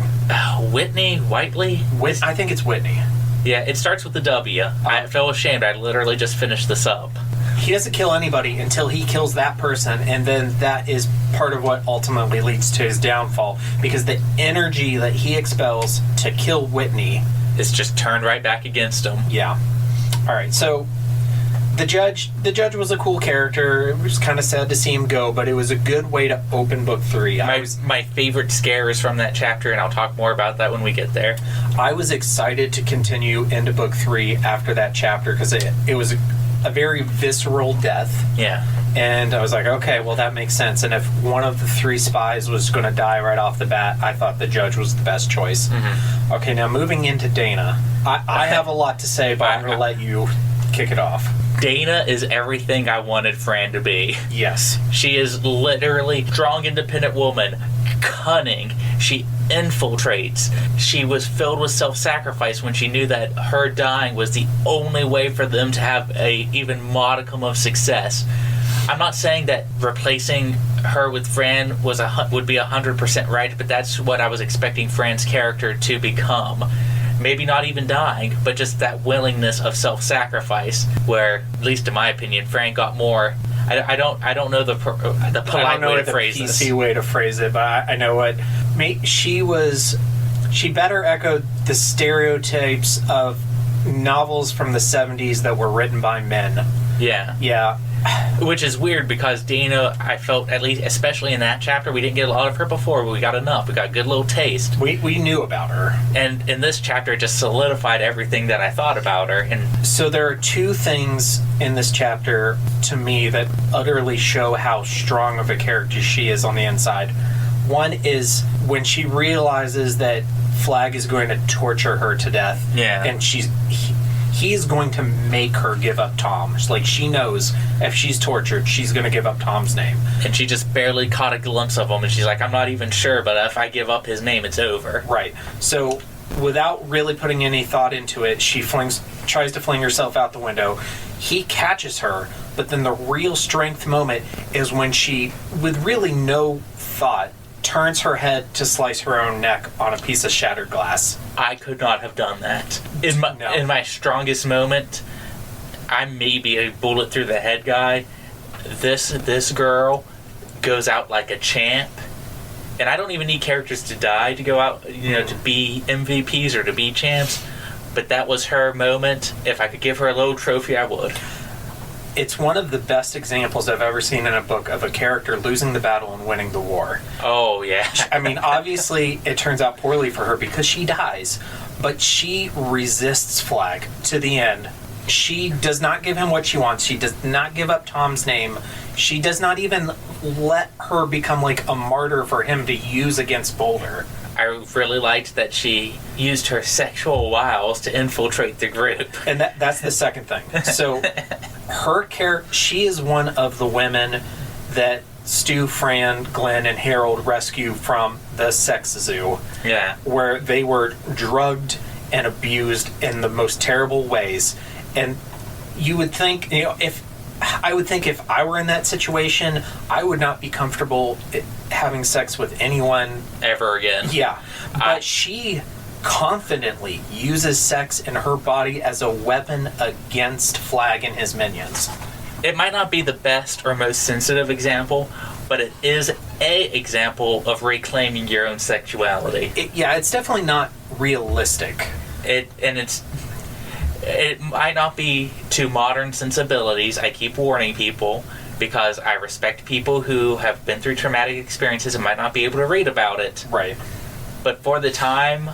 Speaker 3: Whitney? Whiteley?
Speaker 2: I think it's Whitney.
Speaker 3: Yeah, it starts with the W. I feel ashamed. I literally just finished this up.
Speaker 2: He doesn't kill anybody until he kills that person, and then that is part of what ultimately leads to his downfall, because the energy that he expels to kill Whitney
Speaker 3: is just turned right back against him.
Speaker 2: Yeah. All right, so the judge was a cool character. It was kind of sad to see him go, but it was a good way to open book 3.
Speaker 3: My favorite scare is from that chapter, and I'll talk more about that when we get there.
Speaker 2: I was excited to continue into book 3 after that chapter, because it was a very visceral death.
Speaker 3: Yeah.
Speaker 2: And I was like, okay, well, that makes sense. And if one of the 3 spies was going to die right off the bat, I thought the judge was the best choice. Mm-hmm. Okay, now moving into Dana. I have a lot to say, but I'm going to let you kick it off.
Speaker 3: Dana is everything I wanted Fran to be.
Speaker 2: Yes.
Speaker 3: She is literally a strong, independent woman, cunning. She infiltrates. She was filled with self-sacrifice when she knew that her dying was the only way for them to have a even modicum of success. I'm not saying that replacing her with Fran would be 100% right, but that's what I was expecting Fran's character to become. Maybe not even dying, but just that willingness of self-sacrifice, where, at least in my opinion, Fran got more. I don't know the polite way to phrase this.
Speaker 2: PC way to phrase it, but I know what. She better echoed the stereotypes of novels from the 70s that were written by men.
Speaker 3: Yeah.
Speaker 2: Yeah.
Speaker 3: Which is weird, because Dana, I felt, at least, especially in that chapter, we didn't get a lot of her before, but we got enough. We got a good little taste.
Speaker 2: We knew about her.
Speaker 3: And in this chapter, it just solidified everything that I thought about her. And
Speaker 2: so there are 2 things in this chapter, to me, that utterly show how strong of a character she is on the inside. One is when she realizes that Flag is going to torture her to death.
Speaker 3: Yeah.
Speaker 2: And he's going to make her give up Tom. Like, she knows if she's tortured, she's going to give up Tom's name.
Speaker 3: And she just barely caught a glimpse of him, and she's like, I'm not even sure, but if I give up his name, it's over.
Speaker 2: Right. So, without really putting any thought into it, she tries to fling herself out the window. He catches her, but then the real strength moment is when she, with really no thought, turns her head to slice her own neck on a piece of shattered glass.
Speaker 3: I could not have done that. In my strongest moment, I may be a bullet through the head guy. This girl goes out like a champ. And I don't even need characters to die to go out, to be MVPs or to be champs. But that was her moment. If I could give her a little trophy, I would.
Speaker 2: It's one of the best examples I've ever seen in a book of a character losing the battle and winning the war.
Speaker 3: Oh, yeah.
Speaker 2: I mean, obviously, it turns out poorly for her because she dies. But she resists Flag to the end. She does not give him what she wants. She does not give up Tom's name. She does not even let her become like a martyr for him to use against Boulder.
Speaker 3: I really liked that she used her sexual wiles to infiltrate the group.
Speaker 2: And that's the second thing. So, she is one of the women that Stu, Fran, Glenn, and Harold rescue from the sex zoo.
Speaker 3: Yeah.
Speaker 2: Where they were drugged and abused in the most terrible ways. And you would think, if I were in that situation, I would not be comfortable having sex with anyone
Speaker 3: ever again.
Speaker 2: Yeah. But she confidently uses sex in her body as a weapon against Flag and his minions.
Speaker 3: It might not be the best or most sensitive example, but it is a example of reclaiming your own sexuality.
Speaker 2: It's definitely not realistic.
Speaker 3: It might not be to modern sensibilities. I keep warning people because I respect people who have been through traumatic experiences and might not be able to read about it.
Speaker 2: Right.
Speaker 3: But for the time,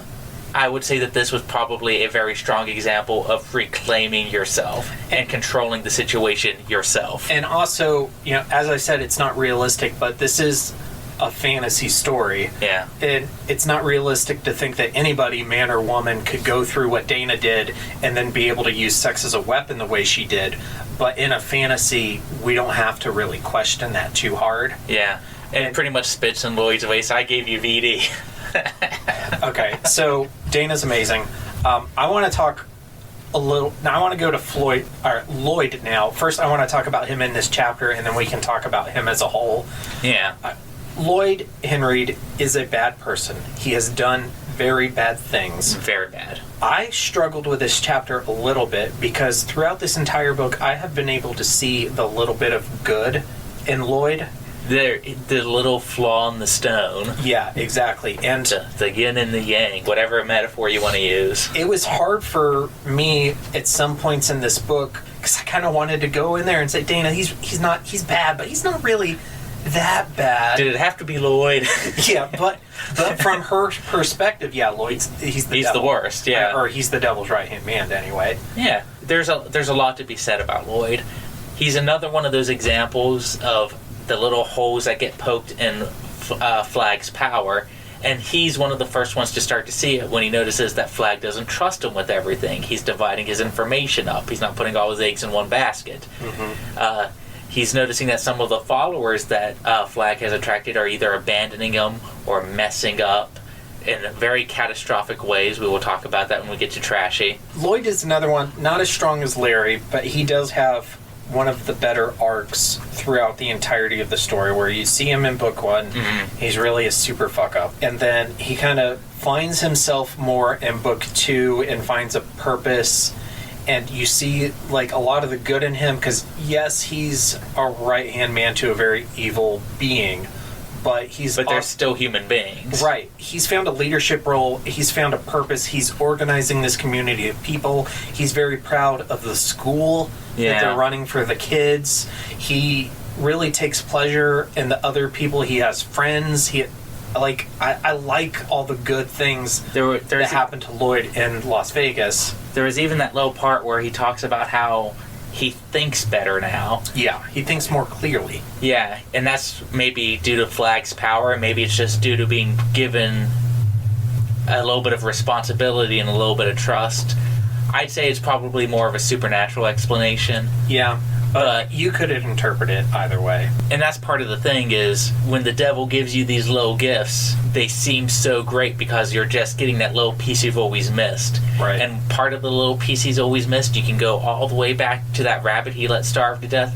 Speaker 3: I would say that this was probably a very strong example of reclaiming yourself and controlling the situation yourself.
Speaker 2: And also, as I said, it's not realistic, but this is a fantasy story.
Speaker 3: Yeah.
Speaker 2: And it's not realistic to think that anybody, man or woman, could go through what Dana did and then be able to use sex as a weapon the way she did. But in a fantasy, we don't have to really question that too hard.
Speaker 3: Yeah. And pretty much spits in Lloyd's face. I gave you VD.
Speaker 2: Okay, so Dana's amazing. I want to talk a little. Now I want to go to Lloyd now. First, I want to talk about him in this chapter, and then we can talk about him as a whole.
Speaker 3: Yeah.
Speaker 2: Lloyd Henreid is a bad person. He has done very bad things.
Speaker 3: Very bad.
Speaker 2: I struggled with this chapter a little bit because throughout this entire book, I have been able to see the little bit of good in Lloyd.
Speaker 3: The little flaw in the stone.
Speaker 2: Yeah, exactly. And
Speaker 3: the yin and the yang, whatever metaphor you want to use.
Speaker 2: It was hard for me at some points in this book because I kind of wanted to go in there and say, Dana, he's bad, but he's not really that bad.
Speaker 3: Did it have to be Lloyd?
Speaker 2: Yeah, but from her perspective, yeah, he's the
Speaker 3: worst. Yeah,
Speaker 2: or he's the devil's right hand man anyway.
Speaker 3: Yeah, there's a lot to be said about Lloyd. He's another one of those examples of the little holes that get poked in Flag's power, and he's one of the first ones to start to see it when he notices that Flag doesn't trust him with everything. He's dividing his information up. He's not putting all his eggs in one basket. Mm-hmm. He's noticing that some of the followers that Flag has attracted are either abandoning him or messing up in very catastrophic ways. We will talk about that when we get to Trashy.
Speaker 2: Lloyd is another one, not as strong as Larry, but he does have one of the better arcs throughout the entirety of the story, where you see him in book one, he's really a super fuck up, and then he kind of finds himself more in book two and finds a purpose, and you see like a lot of the good in him, because yes, he's a right hand man to a very evil being, but they're
Speaker 3: still human beings.
Speaker 2: Right. He's found a leadership role. He's found a purpose. He's organizing this community of people. He's very proud of the school that they're running for the kids. He really takes pleasure in the other people. He has friends. I like all the good things that happened to Lloyd in Las Vegas.
Speaker 3: There was even that little part where he talks about how he thinks better now.
Speaker 2: Yeah, he thinks more clearly.
Speaker 3: Yeah, and that's maybe due to Flag's power, and maybe it's just due to being given a little bit of responsibility and a little bit of trust. I'd say it's probably more of a supernatural explanation.
Speaker 2: Yeah, but you could interpret it either way.
Speaker 3: And that's part of the thing is, when the devil gives you these little gifts, they seem so great because you're just getting that little piece you've always missed.
Speaker 2: Right.
Speaker 3: And part of the little piece he's always missed, you can go all the way back to that rabbit he let starve to death,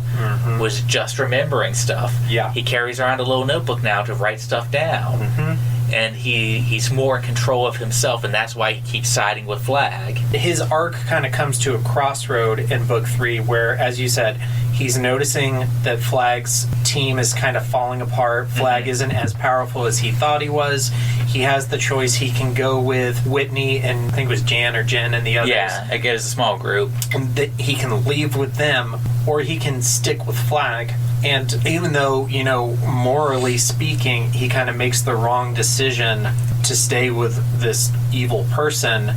Speaker 3: was just remembering stuff.
Speaker 2: Yeah.
Speaker 3: He carries around a little notebook now to write stuff down. And he's more in control of himself, and that's why he keeps siding with Flag.
Speaker 2: His arc kind of comes to a crossroad in book 3 where, as you said, he's noticing that Flag's team is kind of falling apart. Flag isn't as powerful as he thought he was. He has the choice. He can go with Whitney and I think it was Jan or Jen and the others.
Speaker 3: Yeah, it gives a small group.
Speaker 2: And he can leave with them, or he can stick with Flag. And even though, morally speaking, he kind of makes the wrong decision to stay with this evil person,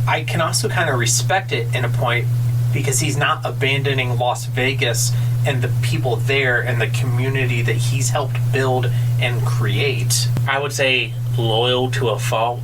Speaker 2: I can also kind of respect it in a point because he's not abandoning Las Vegas and the people there and the community that he's helped build and create.
Speaker 3: I would say loyal to a fault.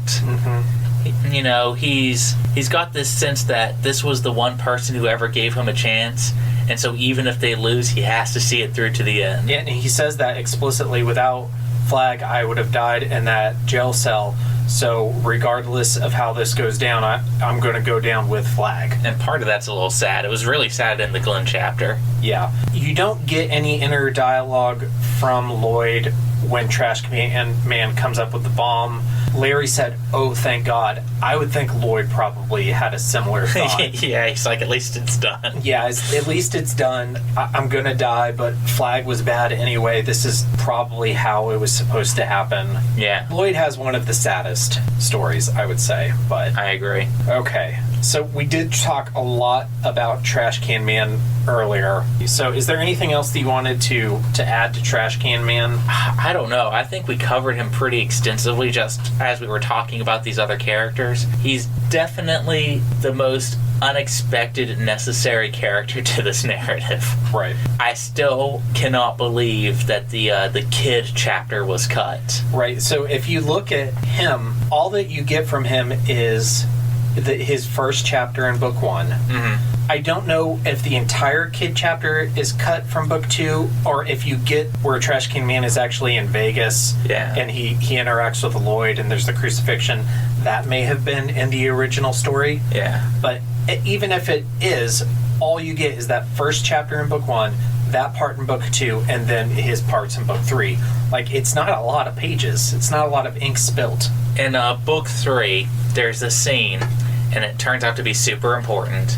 Speaker 3: He's got this sense that this was the one person who ever gave him a chance, and so even if they lose, he has to see it through to the end.
Speaker 2: Yeah, and he says that explicitly. Without Flag, I would have died in that jail cell. So regardless of how this goes down, I'm going to go down with Flag.
Speaker 3: And part of that's a little sad. It was really sad in the Glenn chapter.
Speaker 2: Yeah. You don't get any inner dialogue from Lloyd when Trash Man comes up with the bomb. Larry said, "Oh, thank God." I would think Lloyd probably had a similar thought.
Speaker 3: Yeah, he's like, at least it's done.
Speaker 2: Yeah, at least it's done. I'm going to die, but Flag was bad anyway. This is probably how it was supposed to happen.
Speaker 3: Yeah.
Speaker 2: Lloyd has one of the saddest stories, I would say, but...
Speaker 3: I agree.
Speaker 2: Okay. So we did talk a lot about Trash Can Man earlier. So is there anything else that you wanted to add to Trash Can Man?
Speaker 3: I don't know. I think we covered him pretty extensively just as we were talking about these other characters. He's definitely the most unexpected, necessary character to this narrative.
Speaker 2: Right.
Speaker 3: I still cannot believe that the kid chapter was cut.
Speaker 2: Right. So if you look at him, all that you get from him is his first chapter in book 1.
Speaker 3: Mm-hmm.
Speaker 2: I don't know if the entire kid chapter is cut from book 2, or if you get where Trash Can Man is actually in Vegas, and he interacts with Lloyd and there's the crucifixion. That may have been in the original story.
Speaker 3: Yeah.
Speaker 2: But even if it is, all you get is that first chapter in book 1, that part in book 2, and then his parts in book 3. Like, it's not a lot of pages. It's not a lot of ink spilt.
Speaker 3: In book 3, there's a scene, and it turns out to be super important.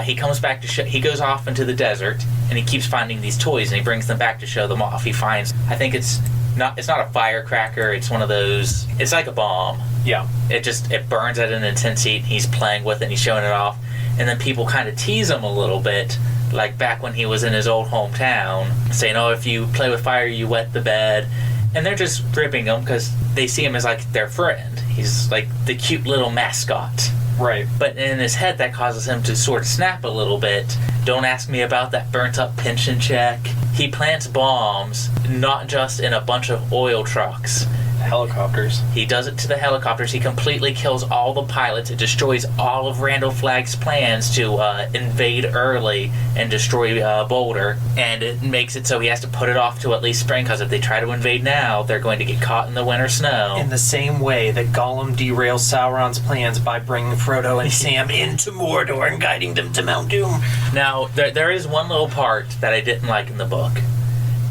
Speaker 3: He comes back to he goes off into the desert, and he keeps finding these toys, and he brings them back to show them off. He finds, I think it's not a firecracker, it's one of those, it's like a bomb.
Speaker 2: Yeah.
Speaker 3: It burns at an intense heat, and he's playing with it, and he's showing it off. And then people kind of tease him a little bit, like back when he was in his old hometown, saying, oh, if you play with fire, you wet the bed. And they're just ripping him because they see him as like their friend. He's like the cute little mascot.
Speaker 2: Right.
Speaker 3: But in his head, that causes him to sort of snap a little bit. Don't ask me about that burnt-up pension check. He plants bombs, not just in a bunch of oil trucks.
Speaker 2: Helicopters.
Speaker 3: He does it to the helicopters. He completely kills all the pilots. It destroys all of Randall Flagg's plans to invade early and destroy Boulder. And it makes it so he has to put it off to at least spring, because if they try to invade now, they're going to get caught in the winter snow.
Speaker 2: In the same way that Gollum derails Sauron's plans by bringing Frodo and Sam into Mordor and guiding them to Mount Doom.
Speaker 3: Now, there is one little part that I didn't like in the book.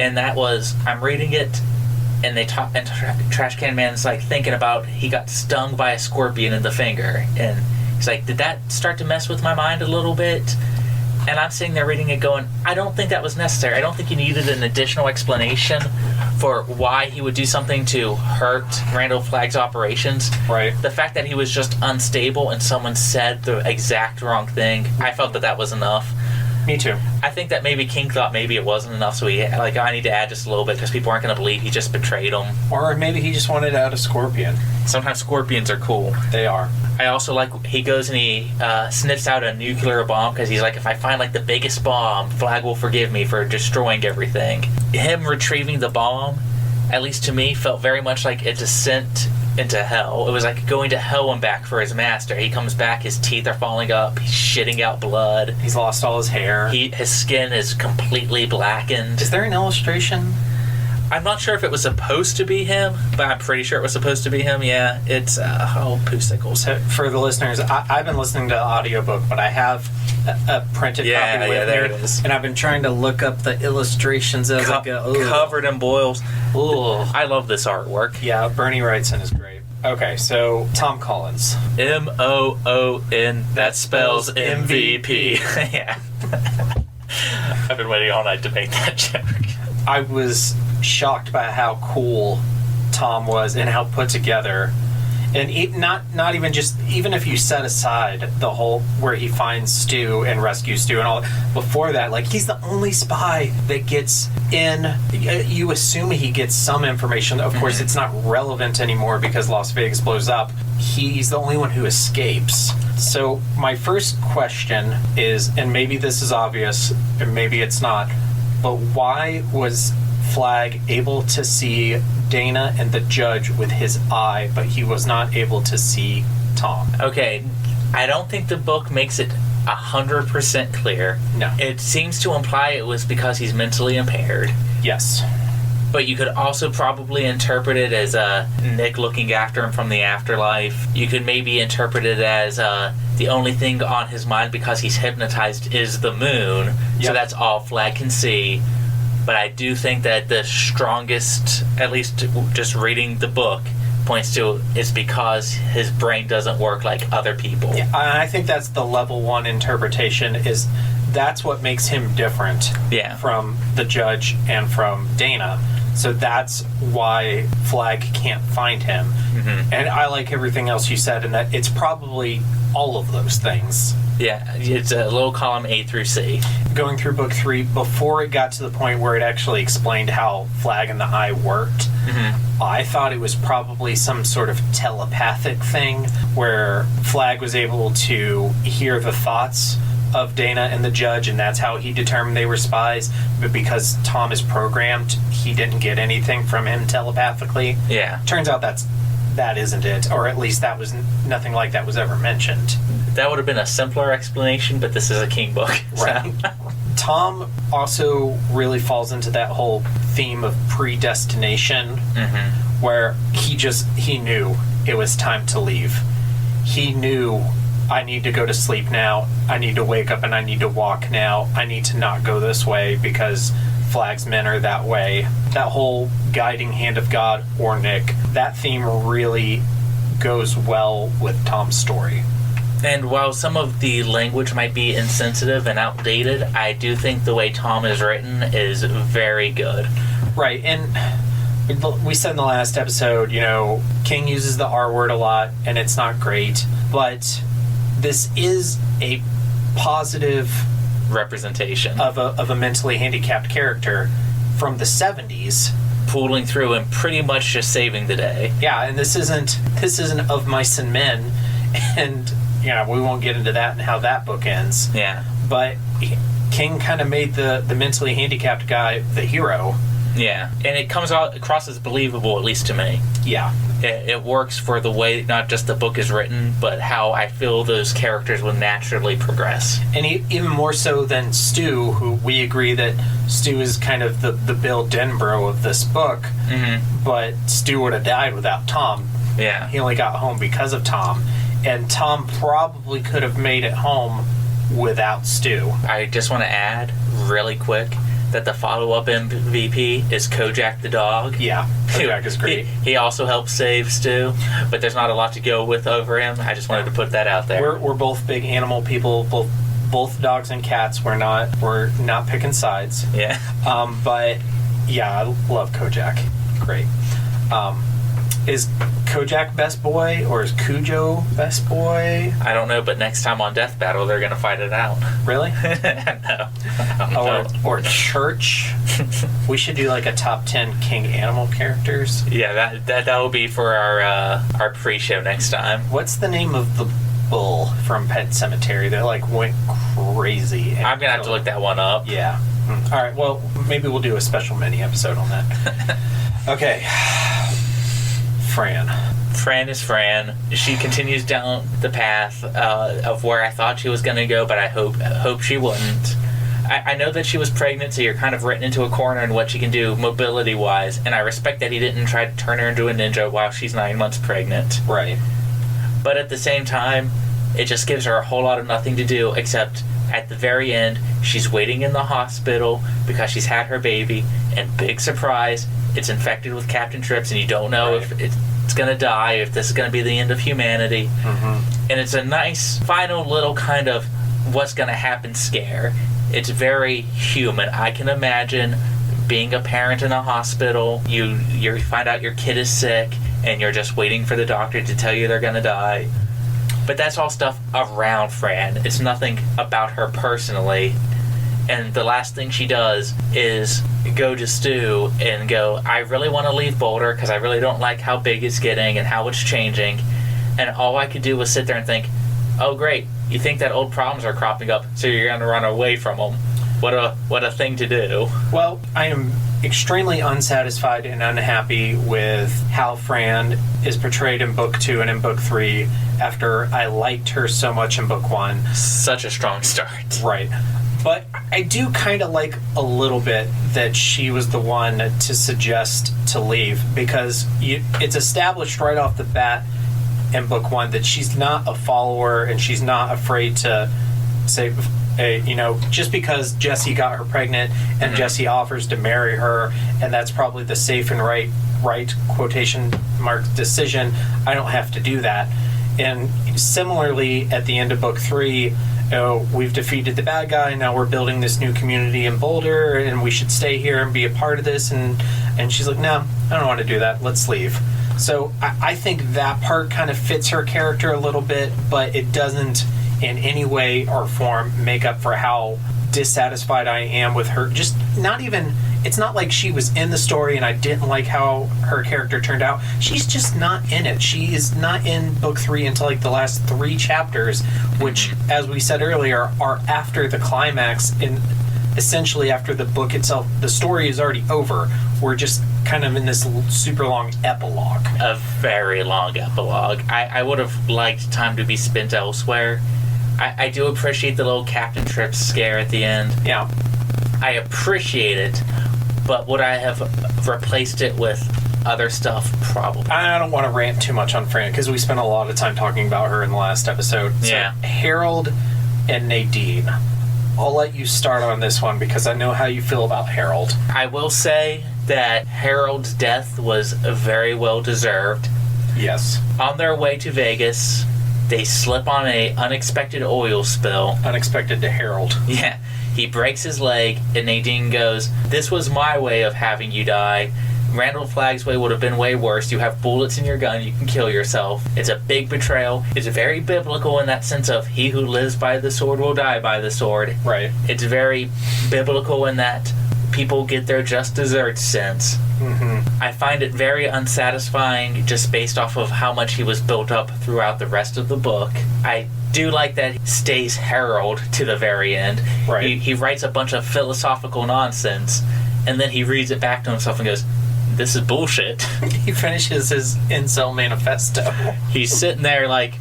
Speaker 3: And that was, I'm reading it, and they talk, and Trash Can Man's like thinking about he got stung by a scorpion in the finger, and he's like, did that start to mess with my mind a little bit? And I'm sitting there reading it going, I don't think that was necessary. I don't think you needed an additional explanation for why he would do something to hurt Randall Flagg's operations.
Speaker 2: Right.
Speaker 3: The fact that he was just unstable and someone said the exact wrong thing, I felt that was enough.
Speaker 2: Me too.
Speaker 3: I think that maybe King thought maybe it wasn't enough, so I need to add just a little bit because people aren't going to believe he just betrayed them.
Speaker 2: Or maybe he just wanted out a scorpion.
Speaker 3: Sometimes scorpions are cool.
Speaker 2: They are.
Speaker 3: I also like he goes and he sniffs out a nuclear bomb because he's like, if I find like the biggest bomb, Flag will forgive me for destroying everything. Him retrieving the bomb, at least to me, felt very much like a descent into hell. It was like going to hell and back for his master. He comes back, his teeth are falling up, he's shitting out blood.
Speaker 2: He's lost all his hair.
Speaker 3: His skin is completely blackened.
Speaker 2: Is there an illustration?
Speaker 3: I'm not sure if it was supposed to be him, but I'm pretty sure it was supposed to be him, yeah. It's, poosicles.
Speaker 2: So for the listeners, I've been listening to the audiobook, but I have a printed copy with me.
Speaker 3: There it is.
Speaker 2: And I've been trying to look up the illustrations as I go.
Speaker 3: Covered in boils.
Speaker 2: Ugh.
Speaker 3: I love this artwork.
Speaker 2: Yeah, Bernie Wrightson is great. Okay, so Tom Collins.
Speaker 3: M-O-O-N, that spells MVP. Yeah. I've been waiting all night to make that joke.
Speaker 2: I was shocked by how cool Tom was and how put together. And not even just, even if you set aside the whole where he finds Stu and rescues Stu and all, before that, like, he's the only spy that gets in. You assume he gets some information. Of course, it's not relevant anymore because Las Vegas blows up. He's the only one who escapes. So my first question is, and maybe this is obvious, and maybe it's not, but why was Flag able to see Dana and the judge with his eye, but he was not able to see Tom?
Speaker 3: Okay, I don't think the book makes it 100% clear.
Speaker 2: No.
Speaker 3: It seems to imply it was because he's mentally impaired.
Speaker 2: Yes.
Speaker 3: But you could also probably interpret it as Nick looking after him from the afterlife. You could maybe interpret it as the only thing on his mind because he's hypnotized is the moon. Yep. So that's all Flag can see. But I do think that the strongest, at least just reading the book, points to is because his brain doesn't work like other people.
Speaker 2: Yeah, I think that's the level one interpretation, is that's what makes him different from the judge and from Dana. So that's why Flag can't find him.
Speaker 3: Mm-hmm.
Speaker 2: And I like everything else you said, in that it's probably all of those things.
Speaker 3: Yeah, it's a little column A through C.
Speaker 2: Going through book 3, before it got to the point where it actually explained how Flag and the Eye worked, I thought it was probably some sort of telepathic thing where Flag was able to hear the thoughts of Dana and the judge, and that's how he determined they were spies. But because Tom is programmed, he didn't get anything from him telepathically.
Speaker 3: Yeah.
Speaker 2: Turns out that isn't it, or at least that was nothing like that was ever mentioned.
Speaker 3: That would have been a simpler explanation, but this is a King book.
Speaker 2: Right. Tom also really falls into that whole theme of predestination, where he knew it was time to leave. He knew, I need to go to sleep now. I need to wake up and I need to walk now. I need to not go this way because Flag's men are that way. That whole guiding hand of God or Nick, that theme really goes well with Tom's story.
Speaker 3: And while some of the language might be insensitive and outdated, I do think the way Tom is written is very good.
Speaker 2: Right, and we said in the last episode, King uses the R word a lot, and it's not great, but this is a positive
Speaker 3: representation
Speaker 2: of a mentally handicapped character from the 70s.
Speaker 3: Pulling through and pretty much just saving the day.
Speaker 2: Yeah, and this isn't Of Mice and Men, and we won't get into that and how that book ends.
Speaker 3: Yeah.
Speaker 2: But King kind of made the mentally handicapped guy the hero.
Speaker 3: Yeah, and it comes across as believable, at least to me.
Speaker 2: Yeah.
Speaker 3: It works for the way not just the book is written, but how I feel those characters will naturally progress.
Speaker 2: And even more so than Stu, who we agree that Stu is kind of the Bill Denborough of this book, but Stu would have died without Tom.
Speaker 3: Yeah.
Speaker 2: He only got home because of Tom. And Tom probably could have made it home without Stu.
Speaker 3: I just want to add, really quick, that the follow-up MVP is Kojak the dog.
Speaker 2: Yeah, Kojak is great.
Speaker 3: He also helps save Stu, but there's not a lot to go with over him. I just wanted to put that out there.
Speaker 2: We're both big animal people, both dogs and cats. We're not picking sides.
Speaker 3: Yeah.
Speaker 2: But yeah, I love Kojak. Great. Is Kojak best boy or is Cujo best boy?
Speaker 3: I don't know, but next time on Death Battle, they're going to fight it out.
Speaker 2: Really?
Speaker 3: No.
Speaker 2: Or Church. We should do like a top 10 King animal characters.
Speaker 3: Yeah, that will be for our pre-show next time.
Speaker 2: What's the name of the bull from Pet Sematary that went crazy?
Speaker 3: I'm going to have to look that one up.
Speaker 2: Yeah. All right, well, maybe we'll do a special mini episode on that. Okay. Fran
Speaker 3: is Fran. She continues down the path of where I thought she was going to go, but I hope she wouldn't. I know that she was pregnant, so you're kind of written into a corner in what she can do mobility-wise, and I respect that he didn't try to turn her into a ninja while she's 9 months pregnant.
Speaker 2: Right.
Speaker 3: But at the same time, it just gives her a whole lot of nothing to do, except at the very end, she's waiting in the hospital because she's had her baby, and big surprise, it's infected with Captain Trips, and you don't know if it's going to die, if this is going to be the end of humanity. And it's a nice final little kind of what's going to happen scare. It's very human. I can imagine being a parent in a hospital, you find out your kid is sick, and you're just waiting for the doctor to tell you they're going to die. But that's all stuff around Fran. It's nothing about her personally. And the last thing she does is go to Stu and go, I really want to leave Boulder because I really don't like how big it's getting and how it's changing. And all I could do was sit there and think, oh great, you think that old problems are cropping up, so you're going to run away from them. What a thing to do.
Speaker 2: Well, I am extremely unsatisfied and unhappy with how Fran is portrayed in Book 2 and in Book 3 after I liked her so much in Book 1.
Speaker 3: Such a strong start.
Speaker 2: Right. But I do kind of like a little bit that she was the one to suggest to leave, because it's established right off the bat in Book 1 that she's not a follower and she's not afraid to say, just because Jesse got her pregnant and Jesse offers to marry her, and that's probably the safe and right quotation mark decision, I don't have to do that. And similarly, at the end of Book 3, oh, we've defeated the bad guy, now we're building this new community in Boulder, and we should stay here and be a part of this. And she's like, no, I don't want to do that. Let's leave. So I think that part kind of fits her character a little bit, but it doesn't in any way or form make up for how dissatisfied I am with her. Just not even, it's not like she was in the story and I didn't like how her character turned out. She's just not in it. She is not in book 3 until like the last 3 chapters, which, as we said earlier, are after the climax, and essentially after the book itself. The story is already over. We're just kind of in this super long epilogue.
Speaker 3: A very long epilogue. I would have liked time to be spent elsewhere. I do appreciate the little Captain Trips scare at the end.
Speaker 2: Yeah.
Speaker 3: I appreciate it, but would I have replaced it with other stuff? Probably.
Speaker 2: I don't want to rant too much on Fran, because we spent a lot of time talking about her in the last episode.
Speaker 3: Yeah.
Speaker 2: So, Harold and Nadine. I'll let you start on this one, because I know how you feel about Harold.
Speaker 3: I will say that Harold's death was very well deserved.
Speaker 2: Yes.
Speaker 3: On their way to Vegas, they slip on a unexpected oil spill.
Speaker 2: Unexpected to Harold.
Speaker 3: Yeah. He breaks his leg, and Nadine goes, "This was my way of having you die. Randall Flagg's way would have been way worse. You have bullets in your gun, you can kill yourself." It's a big betrayal. It's very biblical in that sense of he who lives by the sword will die by the sword.
Speaker 2: Right.
Speaker 3: It's very biblical in that people get their just desserts sense.
Speaker 2: Mm-hmm.
Speaker 3: I find it very unsatisfying just based off of how much he was built up throughout the rest of the book. I do like that he stays Harold to the very end.
Speaker 2: Right.
Speaker 3: He writes a bunch of philosophical nonsense, and then he reads it back to himself and goes, "This is bullshit."
Speaker 2: He finishes his incel manifesto.
Speaker 3: He's sitting there like,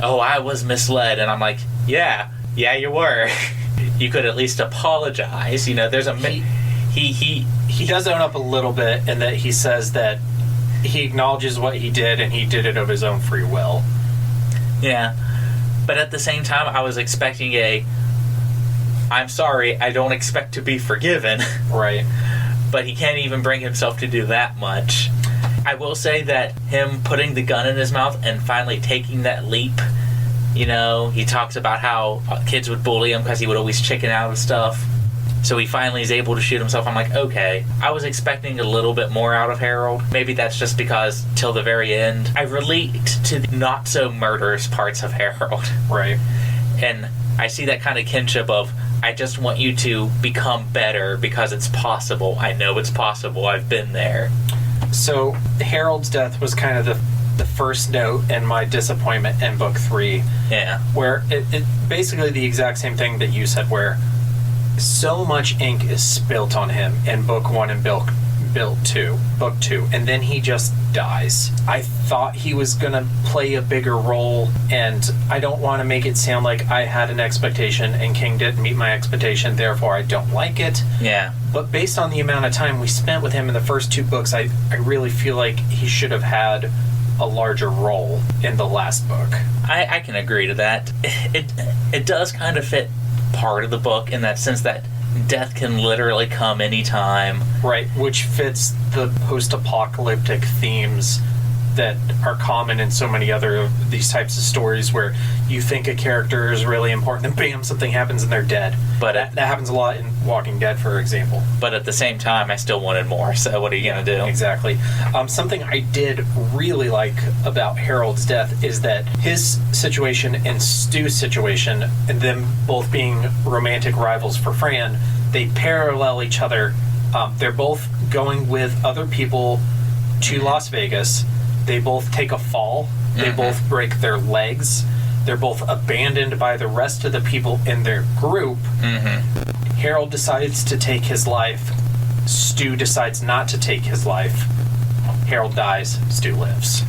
Speaker 3: "Oh, I was misled," and I'm like, yeah, you were. You could at least apologize. You know, there's a... He
Speaker 2: does own up a little bit, in that he says that he acknowledges what he did, and he did it of his own free will.
Speaker 3: Yeah. But at the same time, I was expecting I'm sorry, I don't expect to be forgiven.
Speaker 2: Right.
Speaker 3: But he can't even bring himself to do that much. I will say that him putting the gun in his mouth and finally taking that leap, you know, he talks about how kids would bully him because he would always chicken out of stuff. So he finally is able to shoot himself. I'm like, okay. I was expecting a little bit more out of Harold. Maybe that's just because, till the very end, I relate to the not-so-murderous parts of Harold.
Speaker 2: Right.
Speaker 3: And I see that kind of kinship of, I just want you to become better because it's possible. I know it's possible. I've been there.
Speaker 2: So Harold's death was kind of the first note in my disappointment in book 3.
Speaker 3: Yeah.
Speaker 2: Where it basically the exact same thing that you said, where so much ink is spilt on him in book 1 and book 2, and then he just dies. I thought he was gonna play a bigger role, and I don't want to make it sound like I had an expectation and King didn't meet my expectation, therefore I don't like it.
Speaker 3: Yeah.
Speaker 2: But based on the amount of time we spent with him in the first 2 books, I really feel like he should have had a larger role in the last book.
Speaker 3: I can agree to that. It does kind of fit part of the book in that sense that death can literally come anytime.
Speaker 2: Right, which fits the post-apocalyptic themes that are common in so many other of these types of stories, where you think a character is really important and bam, something happens and they're dead.
Speaker 3: But
Speaker 2: that happens a lot in Walking Dead, for example.
Speaker 3: But at the same time, I still wanted more, so what are you going to do?
Speaker 2: Exactly. Something I did really like about Harold's death is that his situation and Stu's situation, and them both being romantic rivals for Fran, they parallel each other. They're both going with other people to Las Vegas. They both take a fall. They both break their legs. They're both abandoned by the rest of the people in their group. Harold decides to take his life. Stu decides not to take his life. Harold dies. Stu lives.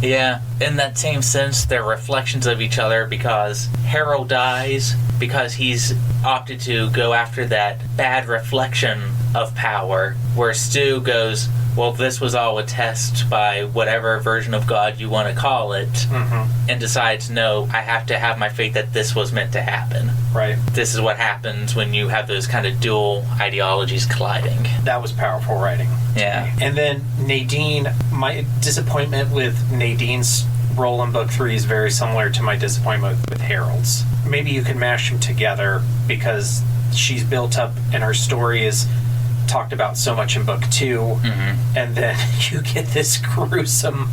Speaker 3: Yeah, in that same sense, they're reflections of each other, because Harold dies because he's opted to go after that bad reflection of power, where Stu goes, well, this was all a test by whatever version of God you want to call it, and decides, no, I have to have my faith that this was meant to happen.
Speaker 2: Right.
Speaker 3: This is what happens when you have those kind of dual ideologies colliding.
Speaker 2: That was powerful writing.
Speaker 3: Yeah.
Speaker 2: And then Nadine, my disappointment with Nadine's role in book 3 is very similar to my disappointment with Harold's. Maybe you could mash them together because she's built up and her story is talked about so much in book 2, and then you get this gruesome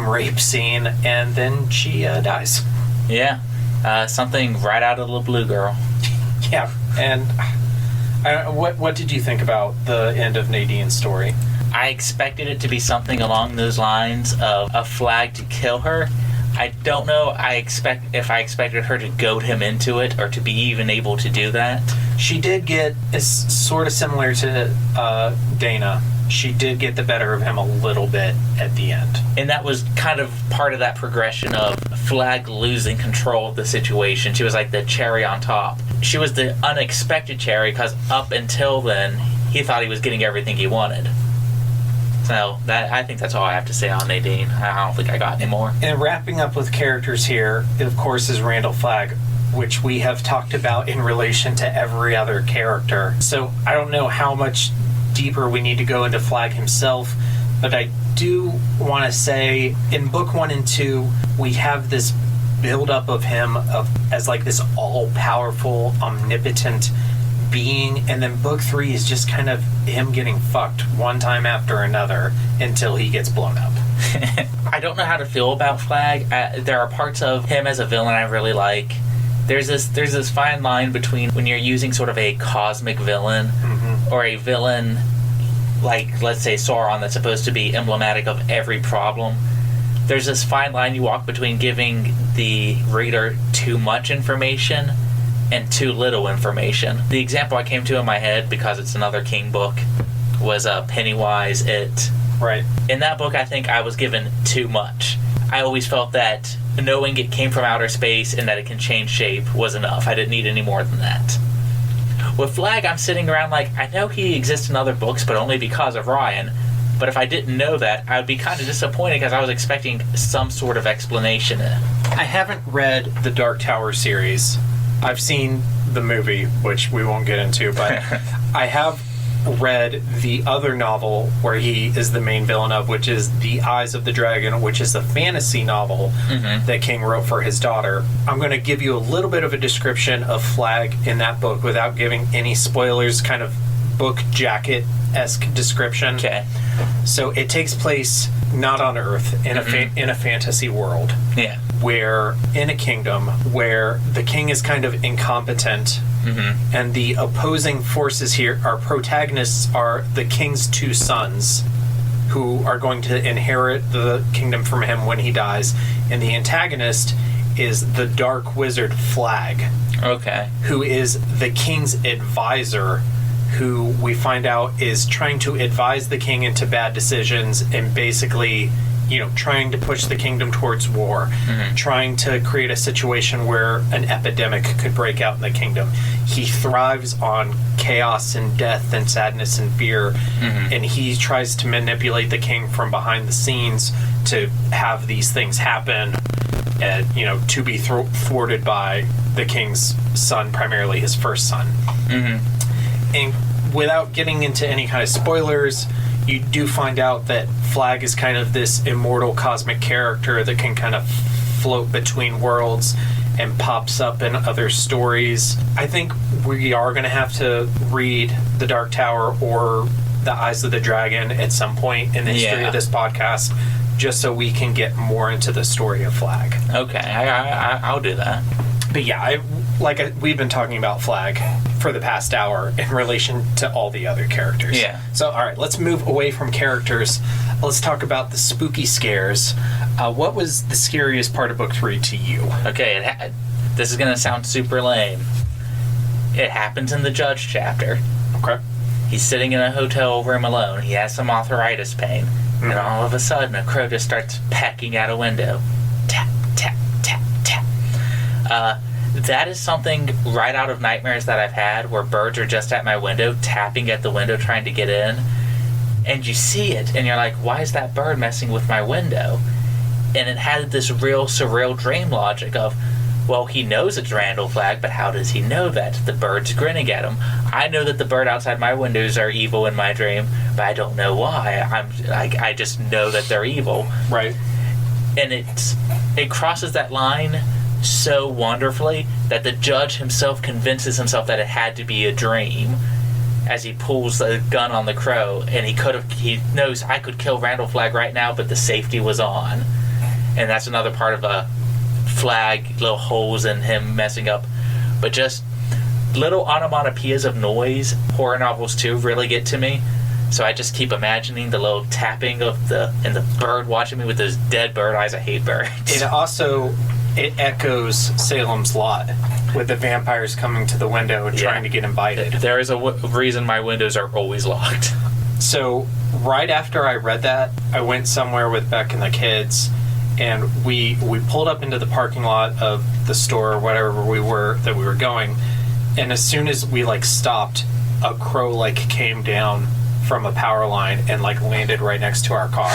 Speaker 2: rape scene, and then she dies.
Speaker 3: Yeah. Something right out of the Blue Girl.
Speaker 2: Yeah, and what did you think about the end of Nadine's story?
Speaker 3: I expected it to be something along those lines of a Flag to kill her. I don't know if I expected her to goad him into it or to be even able to do that.
Speaker 2: She did get, it's sort of similar to Dana. She did get the better of him a little bit at the end.
Speaker 3: And that was kind of part of that progression of Flag losing control of the situation. She was like the cherry on top. She was the unexpected cherry because up until then, he thought he was getting everything he wanted. So I think that's all I have to say on Nadine. I don't think I got any more.
Speaker 2: And wrapping up with characters here, of course, is Randall Flagg, which we have talked about in relation to every other character. So I don't know how much deeper we need to go into Flagg himself, but I do want to say in book 1 and 2, we have this build-up of him as like this all-powerful, omnipotent being, and then book 3 is just kind of him getting fucked one time after another until he gets blown up.
Speaker 3: I don't know how to feel about Flagg. There are parts of him as a villain I really like. There's this fine line between when you're using sort of a cosmic villain or a villain like, let's say, Sauron, that's supposed to be emblematic of every problem. There's this fine line you walk between giving the reader too much information and too little information. The example I came to in my head, because it's another King book, was Pennywise It.
Speaker 2: Right.
Speaker 3: In that book, I think I was given too much. I always felt that knowing it came from outer space and that it can change shape was enough. I didn't need any more than that. With Flagg, I'm sitting around like, I know he exists in other books, but only because of Ryan. But if I didn't know that, I would be kind of disappointed because I was expecting some sort of explanation.
Speaker 2: I haven't read the Dark Tower series. I've seen the movie, which we won't get into, but I have read the other novel where he is the main villain of, which is The Eyes of the Dragon, which is the fantasy novel that King wrote for his daughter. I'm going to give you a little bit of a description of Flagg in that book without giving any spoilers, kind of book jacket-esque description.
Speaker 3: Okay.
Speaker 2: So it takes place not on Earth, in a fantasy world.
Speaker 3: Yeah.
Speaker 2: Where, in a kingdom where the king is kind of incompetent, and the opposing forces here, our protagonists are the king's 2 sons, who are going to inherit the kingdom from him when he dies, and the antagonist is the dark wizard Flagg.
Speaker 3: Okay.
Speaker 2: Who is the king's advisor, who we find out is trying to advise the king into bad decisions and basically, trying to push the kingdom towards war, trying to create a situation where an epidemic could break out in the kingdom. He thrives on chaos and death and sadness and fear, and he tries to manipulate the king from behind the scenes to have these things happen, and, to be thwarted by the king's son, primarily his first son. And without getting into any kind of spoilers, you do find out that Flagg is kind of this immortal cosmic character that can kind of float between worlds and pops up in other stories. I think we are going to have to read The Dark Tower or The Eyes of the Dragon at some point in the history of this podcast, just so we can get more into the story of Flagg.
Speaker 3: Okay, I'll do that.
Speaker 2: But yeah, we've been talking about Flagg for the past hour in relation to all the other characters.
Speaker 3: Yeah.
Speaker 2: So, all right, let's move away from characters. Let's talk about the spooky scares. What was the scariest part of book 3 to you?
Speaker 3: Okay, this is going to sound super lame. It happens in the Judge chapter.
Speaker 2: Okay.
Speaker 3: He's sitting in a hotel room alone. He has some arthritis pain. And all of a sudden, a crow just starts pecking at a window. Tap, tap, tap, tap. That is something right out of nightmares that I've had, where birds are just at my window, tapping at the window, trying to get in. And you see it, and you're like, why is that bird messing with my window? And it had this real surreal dream logic of, well, he knows it's Randall Flagg, but how does he know that? The bird's grinning at him. I know that the bird outside my windows are evil in my dream, but I don't know why. I just know that they're evil.
Speaker 2: Right.
Speaker 3: And it crosses that line so wonderfully that the judge himself convinces himself that it had to be a dream as he pulls the gun on the crow, and he knows I could kill Randall Flagg right now, but the safety was on. And that's another part of a Flagg, little holes in him messing up. But just little onomatopoeias of noise, horror novels too, really get to me. So I just keep imagining the little tapping of the bird watching me with those dead bird eyes. I hate birds.
Speaker 2: It echoes Salem's Lot with the vampires coming to the window and trying to get invited.
Speaker 3: There is a reason my windows are always locked.
Speaker 2: So right after I read that, I went somewhere with Beck and the kids, and we pulled up into the parking lot of the store or whatever we were going, and as soon as we stopped, a crow came down from a power line and landed right next to our car.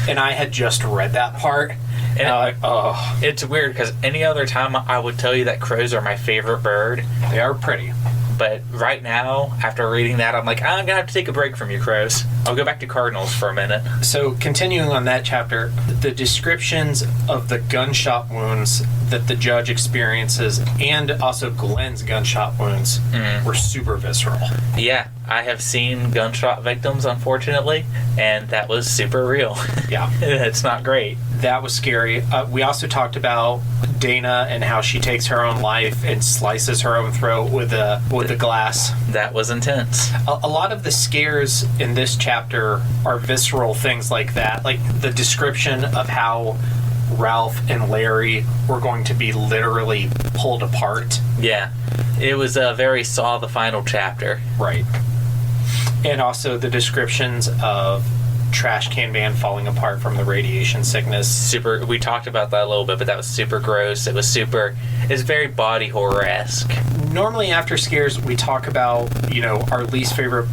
Speaker 2: And I had just read that part. And oh.
Speaker 3: It's weird because any other time I would tell you that crows are my favorite bird.
Speaker 2: They are pretty.
Speaker 3: But right now, after reading that, I'm like, I'm going to have to take a break from you, crows. I'll go back to cardinals for a minute.
Speaker 2: So, continuing on that chapter, the descriptions of the gunshot wounds that the judge experiences, and also Glenn's gunshot wounds, were super visceral.
Speaker 3: Yeah, I have seen gunshot victims, unfortunately, and that was super real.
Speaker 2: Yeah.
Speaker 3: It's not great.
Speaker 2: That was scary. We also talked about Dana and how she takes her own life and slices her own throat with the glass.
Speaker 3: That was intense.
Speaker 2: A lot of the scares in this chapter are visceral things like that. Like the description of how Ralph and Larry were going to be literally pulled apart.
Speaker 3: Yeah. It was a very Saw the final chapter.
Speaker 2: Right. And also the descriptions of trash can man falling apart from the radiation sickness.
Speaker 3: We talked about that a little bit, but that was super gross. It's very body horror-esque.
Speaker 2: Normally after scares, we talk about, our least favorite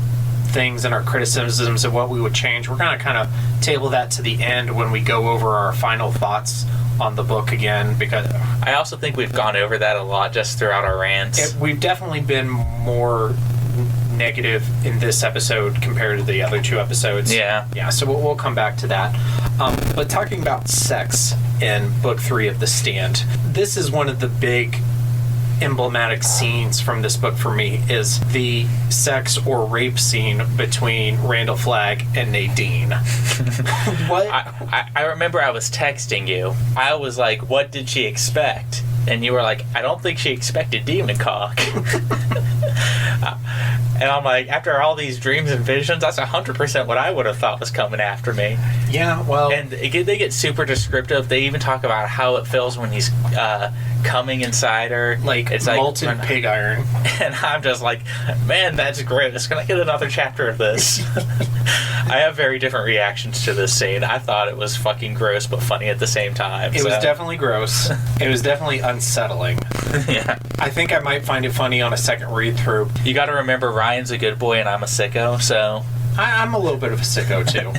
Speaker 2: things and our criticisms and what we would change. We're going to kind of table that to the end when we go over our final thoughts on the book again, because
Speaker 3: I also think we've gone over that a lot just throughout our rants.
Speaker 2: We've definitely been more negative in this episode compared to the other two episodes. Yeah, so we'll come back to that. But talking about sex in book 3 of The Stand, this is one of the big emblematic scenes from this book for me, is the sex or rape scene between Randall Flagg and Nadine. What?
Speaker 3: I remember I was texting you. I was like, what did she expect? And you were like, I don't think she expected demon cock. And I'm like, after all these dreams and visions, that's 100% what I would have thought was coming after me.
Speaker 2: Yeah, well...
Speaker 3: And they get super descriptive. They even talk about how it feels when he's coming inside her.
Speaker 2: It's molten pig iron.
Speaker 3: And I'm just like, man, that's great. Can I get another chapter of this? I have very different reactions to this scene. I thought it was fucking gross, but funny at the same time.
Speaker 2: It was definitely gross. It was definitely unsettling.
Speaker 3: Yeah.
Speaker 2: I think I might find it funny on a second read-through.
Speaker 3: You got to remember, Ryan's a good boy and I'm a sicko, so...
Speaker 2: I'm a little bit of a sicko, too.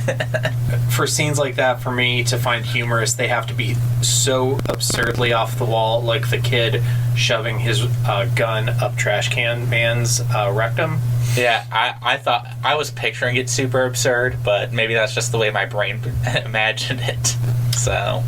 Speaker 2: For scenes like that, for me to find humorous, they have to be so absurdly off the wall, like the kid shoving his gun up trash can man's rectum.
Speaker 3: Yeah, I thought... I was picturing it super absurd, but maybe that's just the way my brain imagined it. So...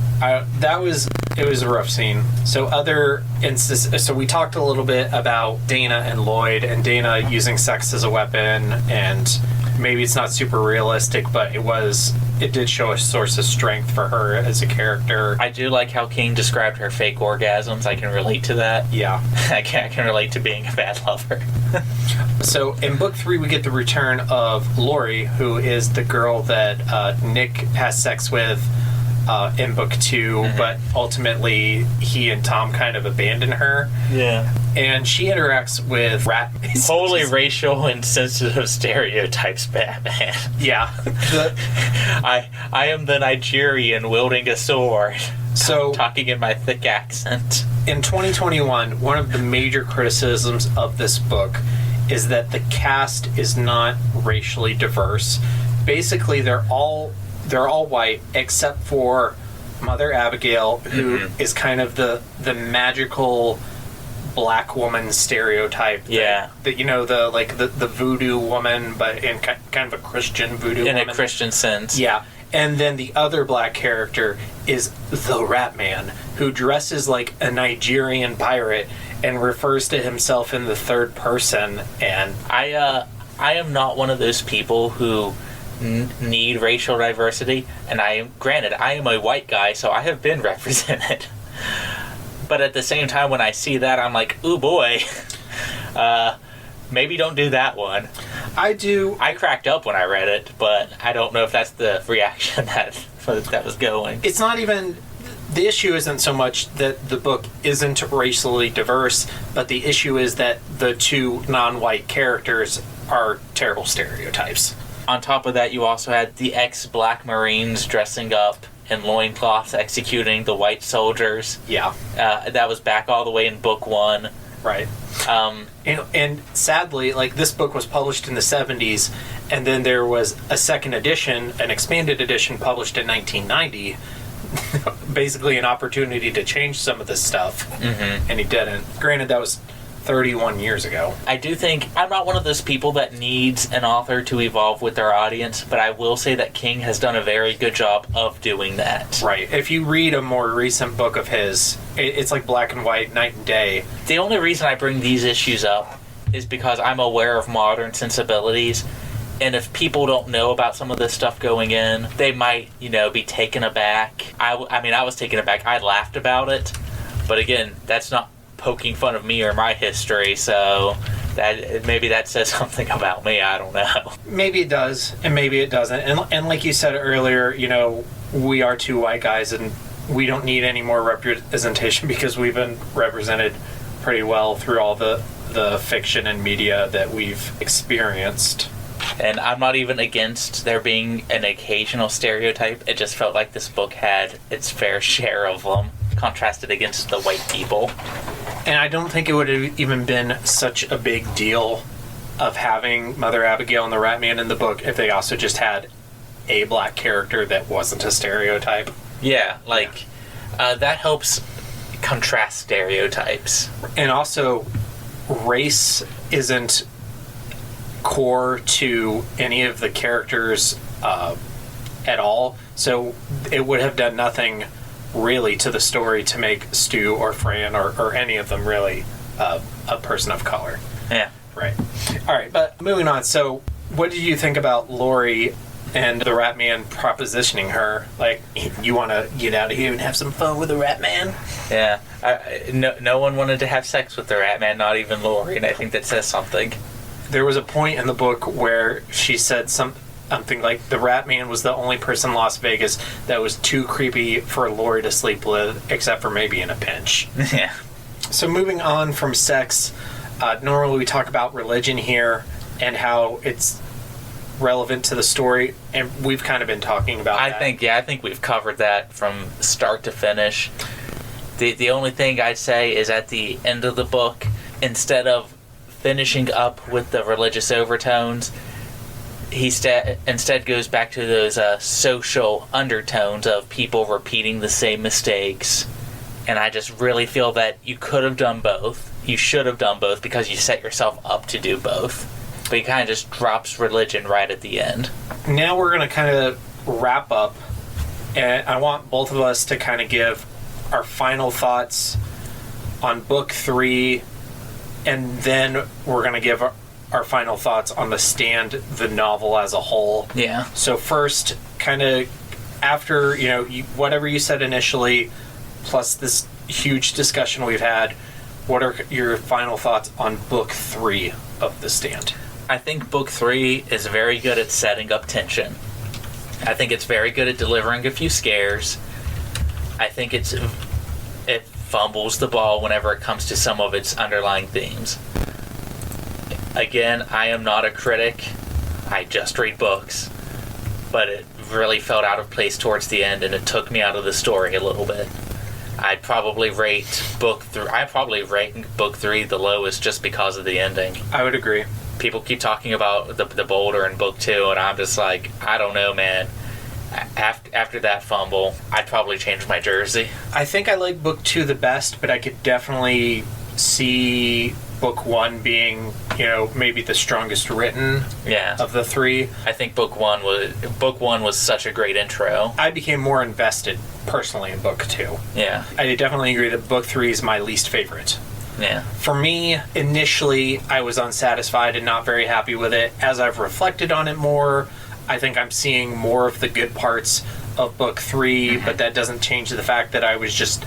Speaker 3: It was a rough scene. So other instances... So we talked a little bit about Dana and Lloyd, and Dana using sex as a weapon, and... Maybe it's not super realistic, but it did show a source of strength for her as a character. I do like how King described her fake orgasms. I can relate to that.
Speaker 2: Yeah.
Speaker 3: I can relate to being a bad lover.
Speaker 2: So in book 3, we get the return of Lori, who is the girl that Nick has sex with in book 2, but ultimately he and Tom kind of abandon her.
Speaker 3: Yeah.
Speaker 2: And she interacts with rat.
Speaker 3: Wholly racial and sensitive stereotypes, Batman.
Speaker 2: Yeah.
Speaker 3: I am the Nigerian wielding a sword.
Speaker 2: So
Speaker 3: talking in my thick accent.
Speaker 2: In 2021, one of the major criticisms of this book is that the cast is not racially diverse. Basically, they're all white except for Mother Abigail, who is kind of the magical black woman stereotype.
Speaker 3: Yeah.
Speaker 2: The voodoo woman, but in kind of a Christian voodoo woman.
Speaker 3: In a Christian sense.
Speaker 2: Yeah. And then the other black character is the Rat Man, who dresses like a Nigerian pirate and refers to himself in the third person. And
Speaker 3: I am not one of those people who need racial diversity, and I am a white guy, so I have been represented. But at the same time, when I see that, I'm like, ooh boy, maybe don't do that one. I cracked up when I read it, but I don't know if that's the reaction that was going.
Speaker 2: It's not even... The issue isn't so much that the book isn't racially diverse, but the issue is that the two non-white characters are terrible stereotypes.
Speaker 3: On top of that, you also had the ex-black Marines dressing up in loincloths executing the white soldiers.
Speaker 2: Yeah.
Speaker 3: That was back all the way in book 1.
Speaker 2: Right. And sadly, like, this book was published in the 70s, and then there was a second edition, an expanded edition published in 1990, basically an opportunity to change some of this stuff, and he didn't. Granted, that was 31 years ago.
Speaker 3: I do think I'm not one of those people that needs an author to evolve with their audience, but I will say that King has done a very good job of doing that.
Speaker 2: Right. If you read a more recent book of his, it's like black and white, night and day.
Speaker 3: The only reason I bring these issues up is because I'm aware of modern sensibilities, and if people don't know about some of this stuff going in, they might, be taken aback. I mean, I was taken aback. I laughed about it, but again, that's not poking fun of me or my history, so maybe that says something about me. I don't know. Maybe
Speaker 2: it does, and maybe it doesn't. And like you said earlier, we are two white guys, and we don't need any more representation because we've been represented pretty well through all the fiction and media that we've experienced.
Speaker 3: And I'm not even against there being an occasional stereotype. It just felt like this book had its fair share of them, contrasted against the white people.
Speaker 2: And I don't think it would have even been such a big deal of having Mother Abigail and the Rat Man in the book if they also just had a black character that wasn't a stereotype.
Speaker 3: Yeah, that helps contrast stereotypes.
Speaker 2: And also, race isn't core to any of the characters at all, so it would have done nothing really to the story to make Stu or Fran or any of them really a person of color.
Speaker 3: Yeah.
Speaker 2: Right. All right, but moving on. So what did you think about Lori and the Rat Man propositioning her? Like, you want to get out of here and have some fun with the Rat Man?
Speaker 3: Yeah. No one wanted to have sex with the Rat Man, not even Lori, and I think that says something.
Speaker 2: There was a point in the book where she said something like the Rat Man was the only person in Las Vegas that was too creepy for Lori to sleep with, except for maybe in a pinch.
Speaker 3: Yeah.
Speaker 2: So moving on from sex, normally we talk about religion here and how it's relevant to the story, and we've kind of been talking about that.
Speaker 3: I think we've covered that from start to finish. The only thing I'd say is at the end of the book, instead of finishing up with the religious overtones, he instead goes back to those social undertones of people repeating the same mistakes. And I just really feel that you could have done both. You should have done both because you set yourself up to do both. But he kind of just drops religion right at the end.
Speaker 2: Now we're going to kind of wrap up. And I want both of us to kind of give our final thoughts on Book 3. And then we're going to give our final thoughts on The Stand, the novel as a whole.
Speaker 3: Yeah.
Speaker 2: So first, kind of after, whatever you said initially, plus this huge discussion we've had, what are your final thoughts on Book 3 of The Stand?
Speaker 3: I think Book 3 is very good at setting up tension. I think it's very good at delivering a few scares. I think it fumbles the ball whenever it comes to some of its underlying themes. Again, I am not a critic. I just read books. But it really felt out of place towards the end, and it took me out of the story a little bit. I'd probably rate Book 3 the lowest just because of the ending.
Speaker 2: I would agree.
Speaker 3: People keep talking about the boulder in Book 2, and I'm just like, I don't know, man. After that fumble, I'd probably change my jersey.
Speaker 2: I think I like Book 2 the best, but I could definitely see Book 1 being maybe the strongest written
Speaker 3: Yeah.
Speaker 2: of the three.
Speaker 3: I think book one was such a great intro.
Speaker 2: I became more invested personally in book two.
Speaker 3: Yeah.
Speaker 2: I definitely agree that book three is my least favorite.
Speaker 3: Yeah.
Speaker 2: For me, initially, I was unsatisfied and not very happy with it. As I've reflected on it more, I think I'm seeing more of the good parts of book three, but that doesn't change the fact that I was just,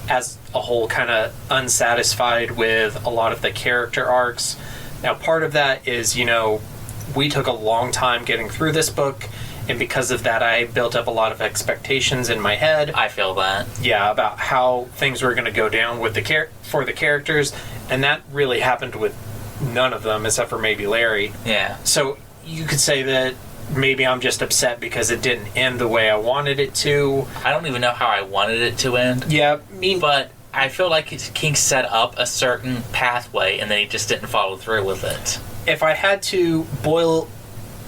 Speaker 2: as a whole, kind of unsatisfied with a lot of the character arcs. Now, part of that is, we took a long time getting through this book, and because of that, I built up a lot of expectations in my head.
Speaker 3: I feel that.
Speaker 2: Yeah, about how things were going to go down with for the characters, and that really happened with none of them, except for maybe Larry.
Speaker 3: Yeah.
Speaker 2: So you could say that maybe I'm just upset because it didn't end the way I wanted it to.
Speaker 3: I don't even know how I wanted it to end.
Speaker 2: Yeah,
Speaker 3: but I feel like King set up a certain pathway, and then he just didn't follow through with it.
Speaker 2: If I had to boil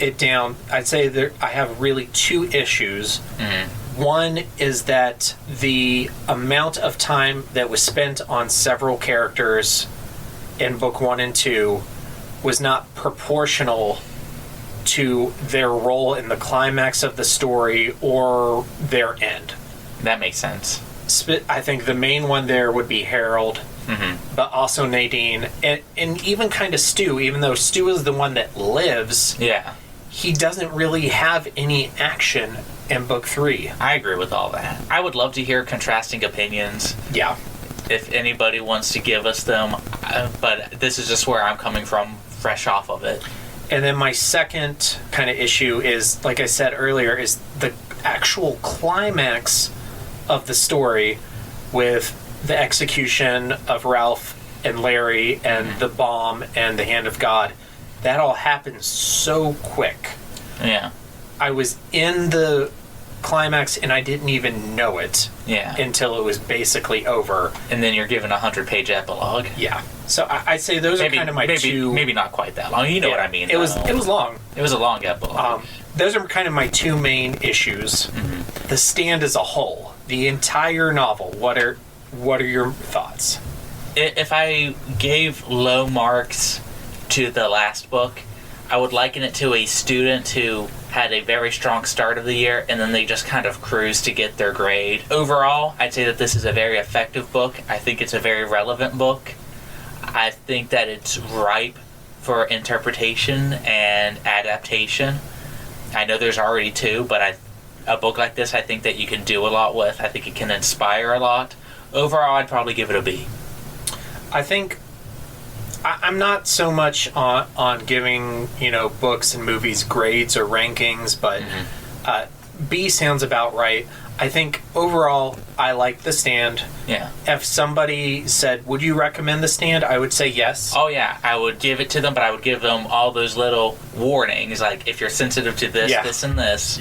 Speaker 2: it down, I'd say I have really two issues. Mm-hmm. One is that the amount of time that was spent on several characters in book 1 and 2 was not proportional to their role in the climax of the story or their end.
Speaker 3: That makes sense.
Speaker 2: I think the main one there would be Harold, but also Nadine, and even kind of Stu, even though Stu is the one that lives.
Speaker 3: Yeah.
Speaker 2: He doesn't really have any action in book 3.
Speaker 3: I agree with all that. I would love to hear contrasting opinions.
Speaker 2: Yeah.
Speaker 3: If anybody wants to give us them, but this is just where I'm coming from, fresh off of it.
Speaker 2: And then my second kind of issue is, like I said earlier, is the actual climax of the story with the execution of Ralph and Larry and the bomb and the hand of God. That all happened so quick.
Speaker 3: Yeah. I
Speaker 2: was in the climax and I didn't even know it.
Speaker 3: Yeah.
Speaker 2: Until it was basically over.
Speaker 3: And then you're given a 100-page epilogue.
Speaker 2: Yeah. So I'd say those are kind of my two.
Speaker 3: Maybe not quite that long. You know what I mean.
Speaker 2: It was long.
Speaker 3: It was a long epilogue.
Speaker 2: Those are kind of my two main issues. Mm-hmm. The Stand as a whole, the entire novel. What are your thoughts?
Speaker 3: If I gave low marks to the last book, I would liken it to a student who had a very strong start of the year and then they just kind of cruised to get their grade. Overall, I'd say that this is a very effective book. I think it's a very relevant book. I think that it's ripe for interpretation and adaptation. I know there's already 2, but a book like this I think that you can do a lot with. I think it can inspire a lot. Overall, I'd probably give it a B.
Speaker 2: I think I'm not so much on giving, books and movies grades or rankings, but B sounds about right. I think overall, I like The Stand.
Speaker 3: Yeah.
Speaker 2: If somebody said, would you recommend The Stand? I would say yes.
Speaker 3: Oh, yeah. I would give it to them, but I would give them all those little warnings, like if you're sensitive to this, this, and this,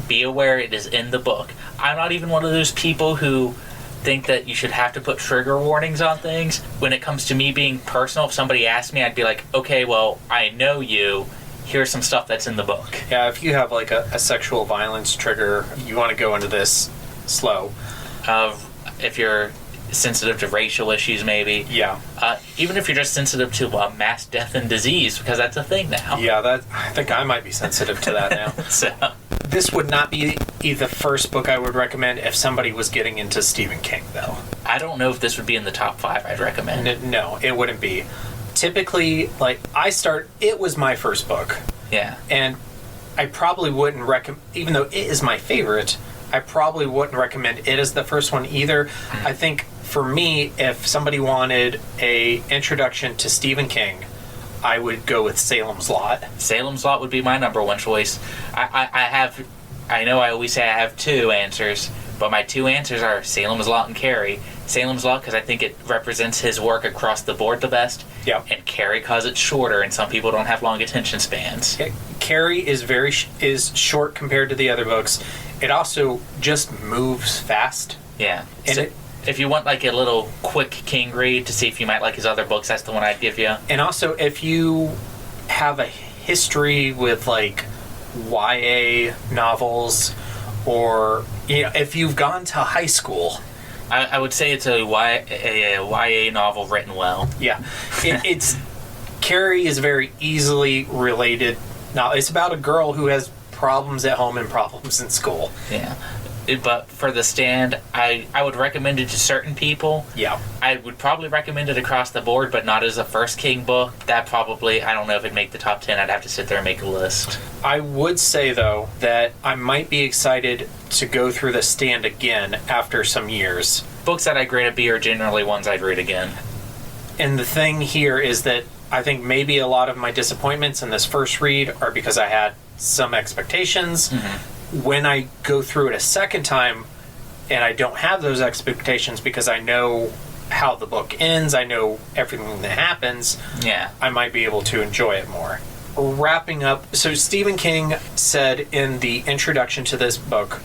Speaker 3: be aware it is in the book. I'm not even one of those people who think that you should have to put trigger warnings on things. When it comes to me being personal, if somebody asked me, I'd be like, okay, well, I know you. Here's some stuff that's in the book.
Speaker 2: Yeah, if you have like a sexual violence trigger, you want to go into this slow.
Speaker 3: If you're sensitive to racial issues, maybe.
Speaker 2: Yeah.
Speaker 3: Even if you're just sensitive to mass death and disease, because that's a thing now.
Speaker 2: Yeah, I think I might be sensitive to that now.
Speaker 3: So.
Speaker 2: This would not be the first book I would recommend if somebody was getting into Stephen King, though.
Speaker 3: I don't know if this would be in the top 5 I'd recommend.
Speaker 2: No, it wouldn't be. Typically, it was my first book.
Speaker 3: Yeah.
Speaker 2: And I probably wouldn't recommend, even though it is my favorite, I probably wouldn't recommend it as the first one either. I think for me, if somebody wanted a introduction to Stephen King, I would go with Salem's Lot.
Speaker 3: Salem's Lot would be my number one choice. I know I always say I have 2 answers, but my 2 answers are Salem's Lot and Carrie. Salem's Lot because I think it represents his work across the board the best.
Speaker 2: Yeah.
Speaker 3: And Carrie because it's shorter and some people don't have long attention spans.
Speaker 2: Carrie is is short compared to the other books. It also just moves fast.
Speaker 3: Yeah.
Speaker 2: And
Speaker 3: so if you want like a little quick King read to see if you might like his other books, that's the one I'd give you.
Speaker 2: And also, if you have a history with like YA novels, or if you've gone to high school,
Speaker 3: I would say it's a YA novel written well.
Speaker 2: Yeah, it's Carrie is very easily related. Now, it's about a girl who has problems at home and problems in school.
Speaker 3: Yeah. But for The Stand, I would recommend it to certain people.
Speaker 2: Yeah.
Speaker 3: I would probably recommend it across the board, but not as a First King book. That probably, I don't know if it'd make the top 10. I'd have to sit there and make a list.
Speaker 2: I would say, though, that I might be excited to go through The Stand again after some years.
Speaker 3: Books that I grade a B are generally ones I'd read again.
Speaker 2: And the thing here is that I think maybe a lot of my disappointments in this first read are because I had some expectations. Mm-hmm. When I go through it a second time and I don't have those expectations because I know how the book ends, I know everything that happens, I might be able to enjoy it more. Wrapping up, so Stephen King said in the introduction to this book,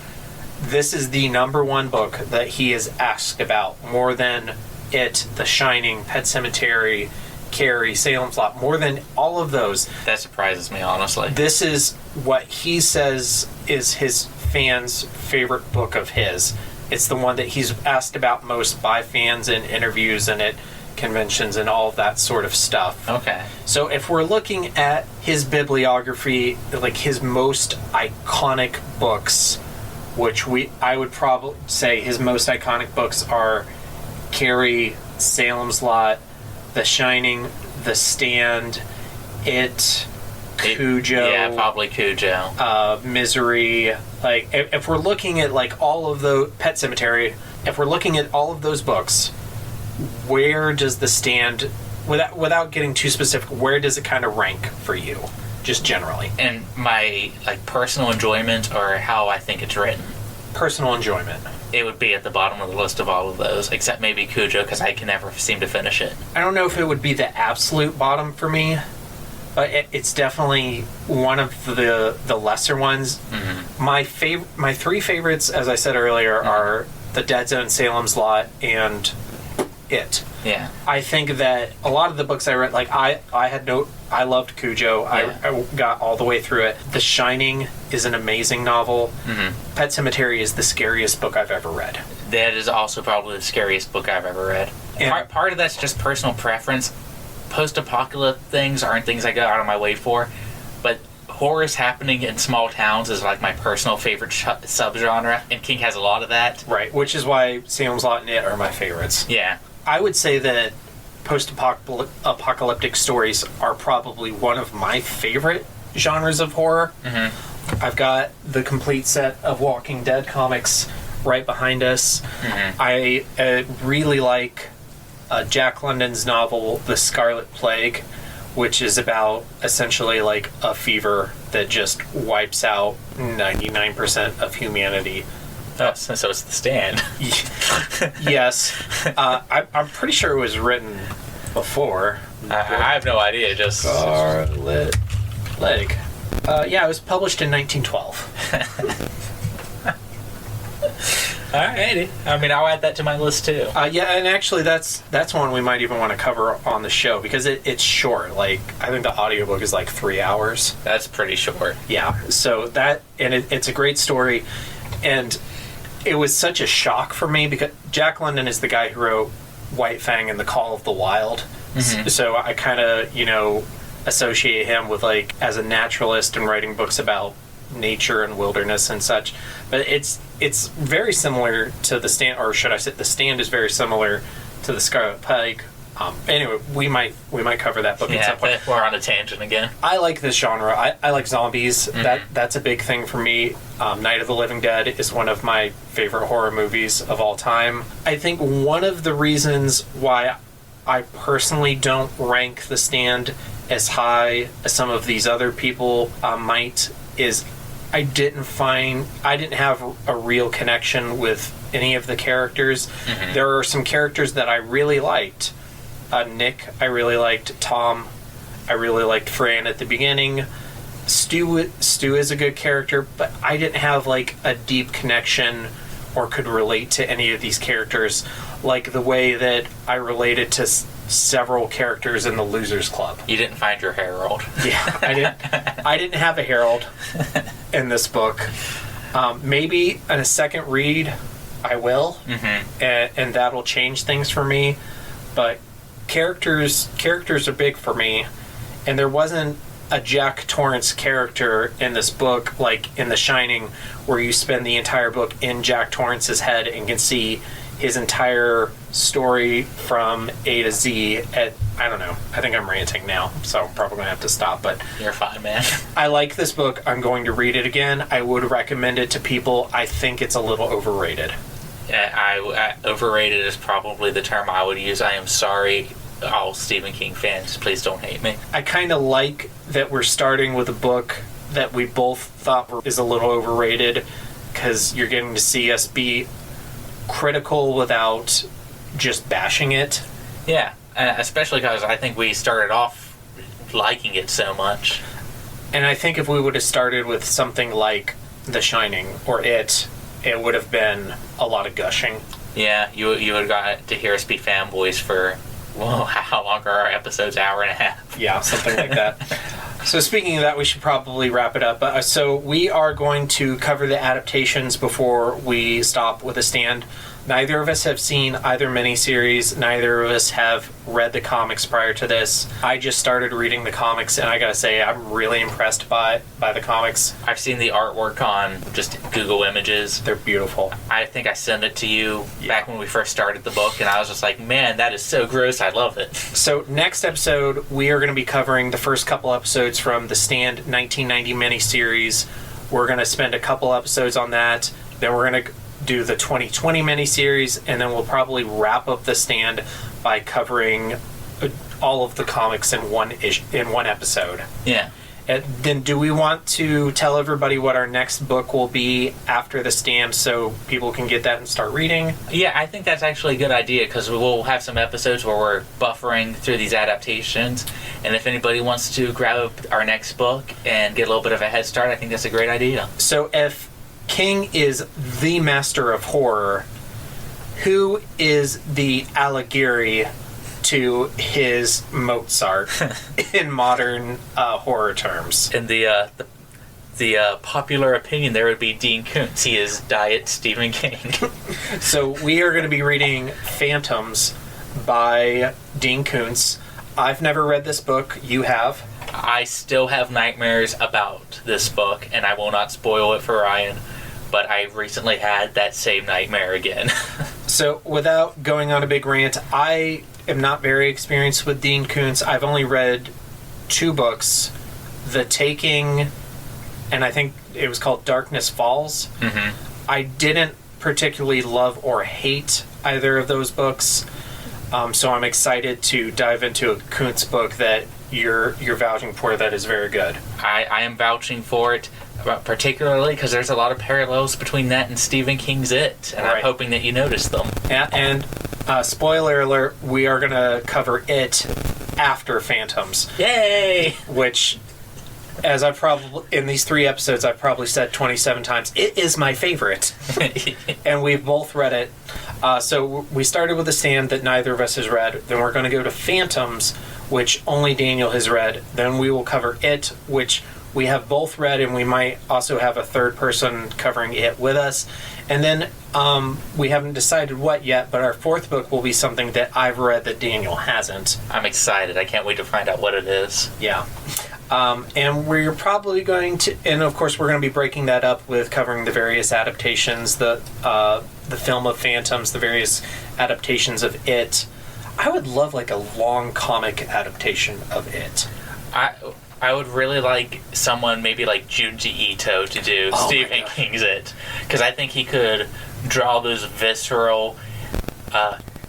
Speaker 2: this is the number one book that he is asked about, more than It, The Shining, Pet Sematary, Carrie, Salem's Lot, more than all of those.
Speaker 3: That surprises me, honestly.
Speaker 2: This is what he says is his fans' favorite book of his. It's the one that he's asked about most by fans in interviews and at conventions and all of that sort of stuff.
Speaker 3: Okay.
Speaker 2: So if we're looking at his bibliography, like his most iconic books, which I would probably say his most iconic books are Carrie, Salem's Lot, The Shining, The Stand, It, Cujo.
Speaker 3: Yeah, probably Cujo.
Speaker 2: Misery. Like, if we're looking at, like, all of the Pet Sematary, if we're looking at all of those books, where does The Stand, without getting too specific, where does it kind of rank for you, just generally?
Speaker 3: And my, like, personal enjoyment or how I think it's written?
Speaker 2: Personal enjoyment.
Speaker 3: It would be at the bottom of the list of all of those, except maybe Cujo, because I can never seem to finish it.
Speaker 2: I don't know if it would be the absolute bottom for me, but it's definitely one of the lesser ones. Mm-hmm. My three favorites, as I said earlier, are The Dead Zone, Salem's Lot, and It.
Speaker 3: Yeah.
Speaker 2: I think that a lot of the books I read, like I loved Cujo. Yeah. I got all the way through it. The Shining is an amazing novel. Mm-hmm. Pet Sematary is the scariest book I've ever read.
Speaker 3: That is also probably the scariest book I've ever read. Part of that's just personal preference. Post-apocalyptic things aren't things I go out of my way for, but horrors happening in small towns is like my personal favorite subgenre, and King has a lot of that.
Speaker 2: Right, which is why Salem's Lot and It are my favorites.
Speaker 3: Yeah.
Speaker 2: I would say that post-apocalyptic stories are probably one of my favorite genres of horror. Mm-hmm. I've got the complete set of Walking Dead comics right behind us. Mm-hmm. I really like Jack London's novel, The Scarlet Plague, which is about essentially like a fever that just wipes out 99% of humanity.
Speaker 3: Oh, so it's The Stand.
Speaker 2: Yes. I'm pretty sure it was written before.
Speaker 3: I have no idea. Just
Speaker 2: Scarlet Plague. Yeah, it was published in 1912.
Speaker 3: Alrighty. I mean, I'll add that to my list too.
Speaker 2: Yeah, and actually that's one we might even want to cover on the show because it's short. Like, I think the audiobook is like 3 hours.
Speaker 3: That's pretty short.
Speaker 2: Yeah. So that, and it's a great story, and it was such a shock for me because Jack London is the guy who wrote White Fang and The Call of the Wild. Mm-hmm. So I kind of, associate him with, like, as a naturalist and writing books about nature and wilderness and such. But it's very similar to The Stand, or should I say The Stand is very similar to The Scarlet Plague. Anyway, we might cover that book at some point.
Speaker 3: We're on a tangent again.
Speaker 2: I like this genre. I like zombies. Mm-hmm. That's a big thing for me. Night of the Living Dead is one of my favorite horror movies of all time. I think one of the reasons why I personally don't rank The Stand as high as some of these other people might is I didn't have a real connection with any of the characters. Mm-hmm. There are some characters that I really liked. Nick, I really liked. Tom, I really liked. Fran at the beginning. Stu is a good character, but I didn't have like a deep connection or could relate to any of these characters like the way that I related to several characters in the Losers Club.
Speaker 3: You didn't find your Harold.
Speaker 2: Yeah, I didn't have a Harold in this book. Maybe in a second read, I will, mm-hmm. and that'll change things for me. But characters are big for me. and there wasn't a Jack Torrance character in this book, like in The Shining, where you spend the entire book in Jack Torrance's head and can see his entire story from A to Z at, I don't know, I think I'm ranting now, so I'm probably going to have to stop, but...
Speaker 3: You're fine, man.
Speaker 2: I like this book. I'm going to read it again. I would recommend it to people. I think it's a little overrated.
Speaker 3: I overrated is probably the term I would use. I am sorry, all Stephen King fans. Please don't hate me.
Speaker 2: I kind of like that we're starting with a book that we both thought is a little overrated, because you're getting to see us be critical without just bashing it.
Speaker 3: Yeah, especially because I think we started off liking it so much.
Speaker 2: And I think if we would have started with something like The Shining or It would have been a lot of gushing.
Speaker 3: Yeah, you would have got to hear us be fanboys for, well, how long are our episodes? Hour and a half.
Speaker 2: Yeah, something like that. So speaking of that, we should probably wrap it up. So we are going to cover the adaptations before we stop with a stand. Neither of us have seen either miniseries. Neither of us have read the comics prior to this. I just started reading the comics, and I gotta say, I'm really impressed by the comics.
Speaker 3: I've seen the artwork on just Google Images.
Speaker 2: They're beautiful.
Speaker 3: I think I sent it to you back when we first started the book, and I was just like, man, that is so gross. I love it.
Speaker 2: So next episode, we are going to be covering the first couple episodes from the Stand 1990 miniseries. We're going to spend a couple episodes on that. Then we're going to do the 2020 miniseries, and then we'll probably wrap up the Stand by covering all of the comics in one episode.
Speaker 3: Yeah.
Speaker 2: And then do we want to tell everybody what our next book will be after the Stand so people can get that and start reading?
Speaker 3: Yeah, I think that's actually a good idea, because we'll have some episodes where we're buffering through these adaptations, and if anybody wants to grab our next book and get a little bit of a head start, I think that's a great idea.
Speaker 2: So if King is the master of horror, who is the Alighieri to his Mozart in modern horror terms?
Speaker 3: In the popular opinion, there would be Dean Koontz. He is Diet Stephen King.
Speaker 2: So we are going to be reading Phantoms by Dean Koontz. I've never read this book. You have?
Speaker 3: I still have nightmares about this book, and I will not spoil it for Ryan, but I recently had that same nightmare again.
Speaker 2: So without going on a big rant, I am not very experienced with Dean Koontz. I've only read 2 books, The Taking, and I think it was called Darkness Falls.
Speaker 3: Mm-hmm.
Speaker 2: I didn't particularly love or hate either of those books, so I'm excited to dive into a Koontz book that you're vouching for that is very good.
Speaker 3: I am vouching for it, particularly because there's a lot of parallels between that and Stephen King's It, and right. I'm hoping that you notice them.
Speaker 2: And spoiler alert, we are going to cover It after Phantoms.
Speaker 3: Yay!
Speaker 2: Which, as I've probably, in these 3 episodes, I've probably said 27 times, it is my favorite. And we've both read it. So we started with The Stand that neither of us has read. Then we're going to go to Phantoms, which only Daniel has read. Then we will cover It, which we have both read, and we might also have a third person covering It with us. And then we haven't decided what yet, but our 4th book will be something that I've read that Daniel hasn't.
Speaker 3: I'm excited. I can't wait to find out what it is.
Speaker 2: Yeah. And we're probably going to, and of course we're going to be breaking that up with covering the various adaptations, the film of Phantoms, the various adaptations of It. I would love like a long comic adaptation of It.
Speaker 3: I would really like someone maybe like Junji Ito to do Stephen King's It, because I think he could draw those visceral,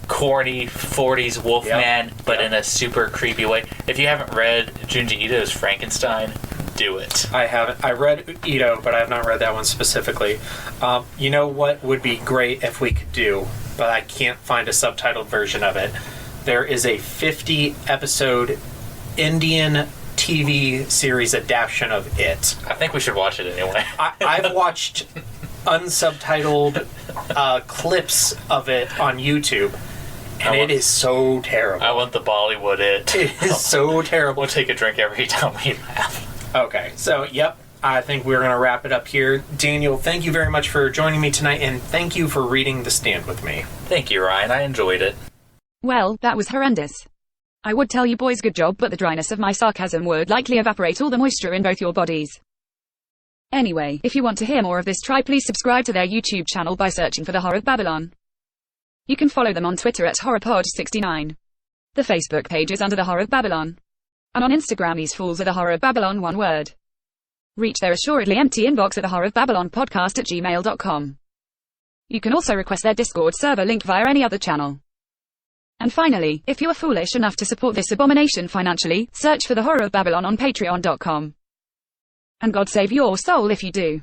Speaker 3: corny 40s Wolfman, but in a super creepy way. If you haven't read Junji Ito's Frankenstein, do it.
Speaker 2: I haven't. I read Ito, but I have not read that one specifically. You know what would be great if we could do, but I can't find a subtitled version of it. There is a 50-episode Indian TV series adaptation of It.
Speaker 3: I think we should watch it anyway.
Speaker 2: I've watched unsubtitled clips of it on YouTube, and it is so terrible.
Speaker 3: I want the Bollywood It.
Speaker 2: It is so terrible.
Speaker 3: We'll take a drink every time we laugh.
Speaker 2: Okay, so, yep. I think we're going to wrap it up here. Daniel, thank you very much for joining me tonight, and thank you for reading The Stand with me.
Speaker 3: Thank you, Ryan. I enjoyed it.
Speaker 1: Well, that was horrendous. I would tell you boys good job, but the dryness of my sarcasm would likely evaporate all the moisture in both your bodies. Anyway, if you want to hear more of this, try please subscribe to their YouTube channel by searching for The Horror of Babylon. You can follow them on Twitter at HorrorPod69. The Facebook page is under The Horror of Babylon. And on Instagram these fools are The Horror of Babylon, one word. Reach their assuredly empty inbox at thehorrorofbabylonpodcast@gmail.com. You can also request their Discord server link via any other channel. And finally, if you are foolish enough to support this abomination financially, search for The Horror of Babylon on patreon.com. And God save your soul if you do.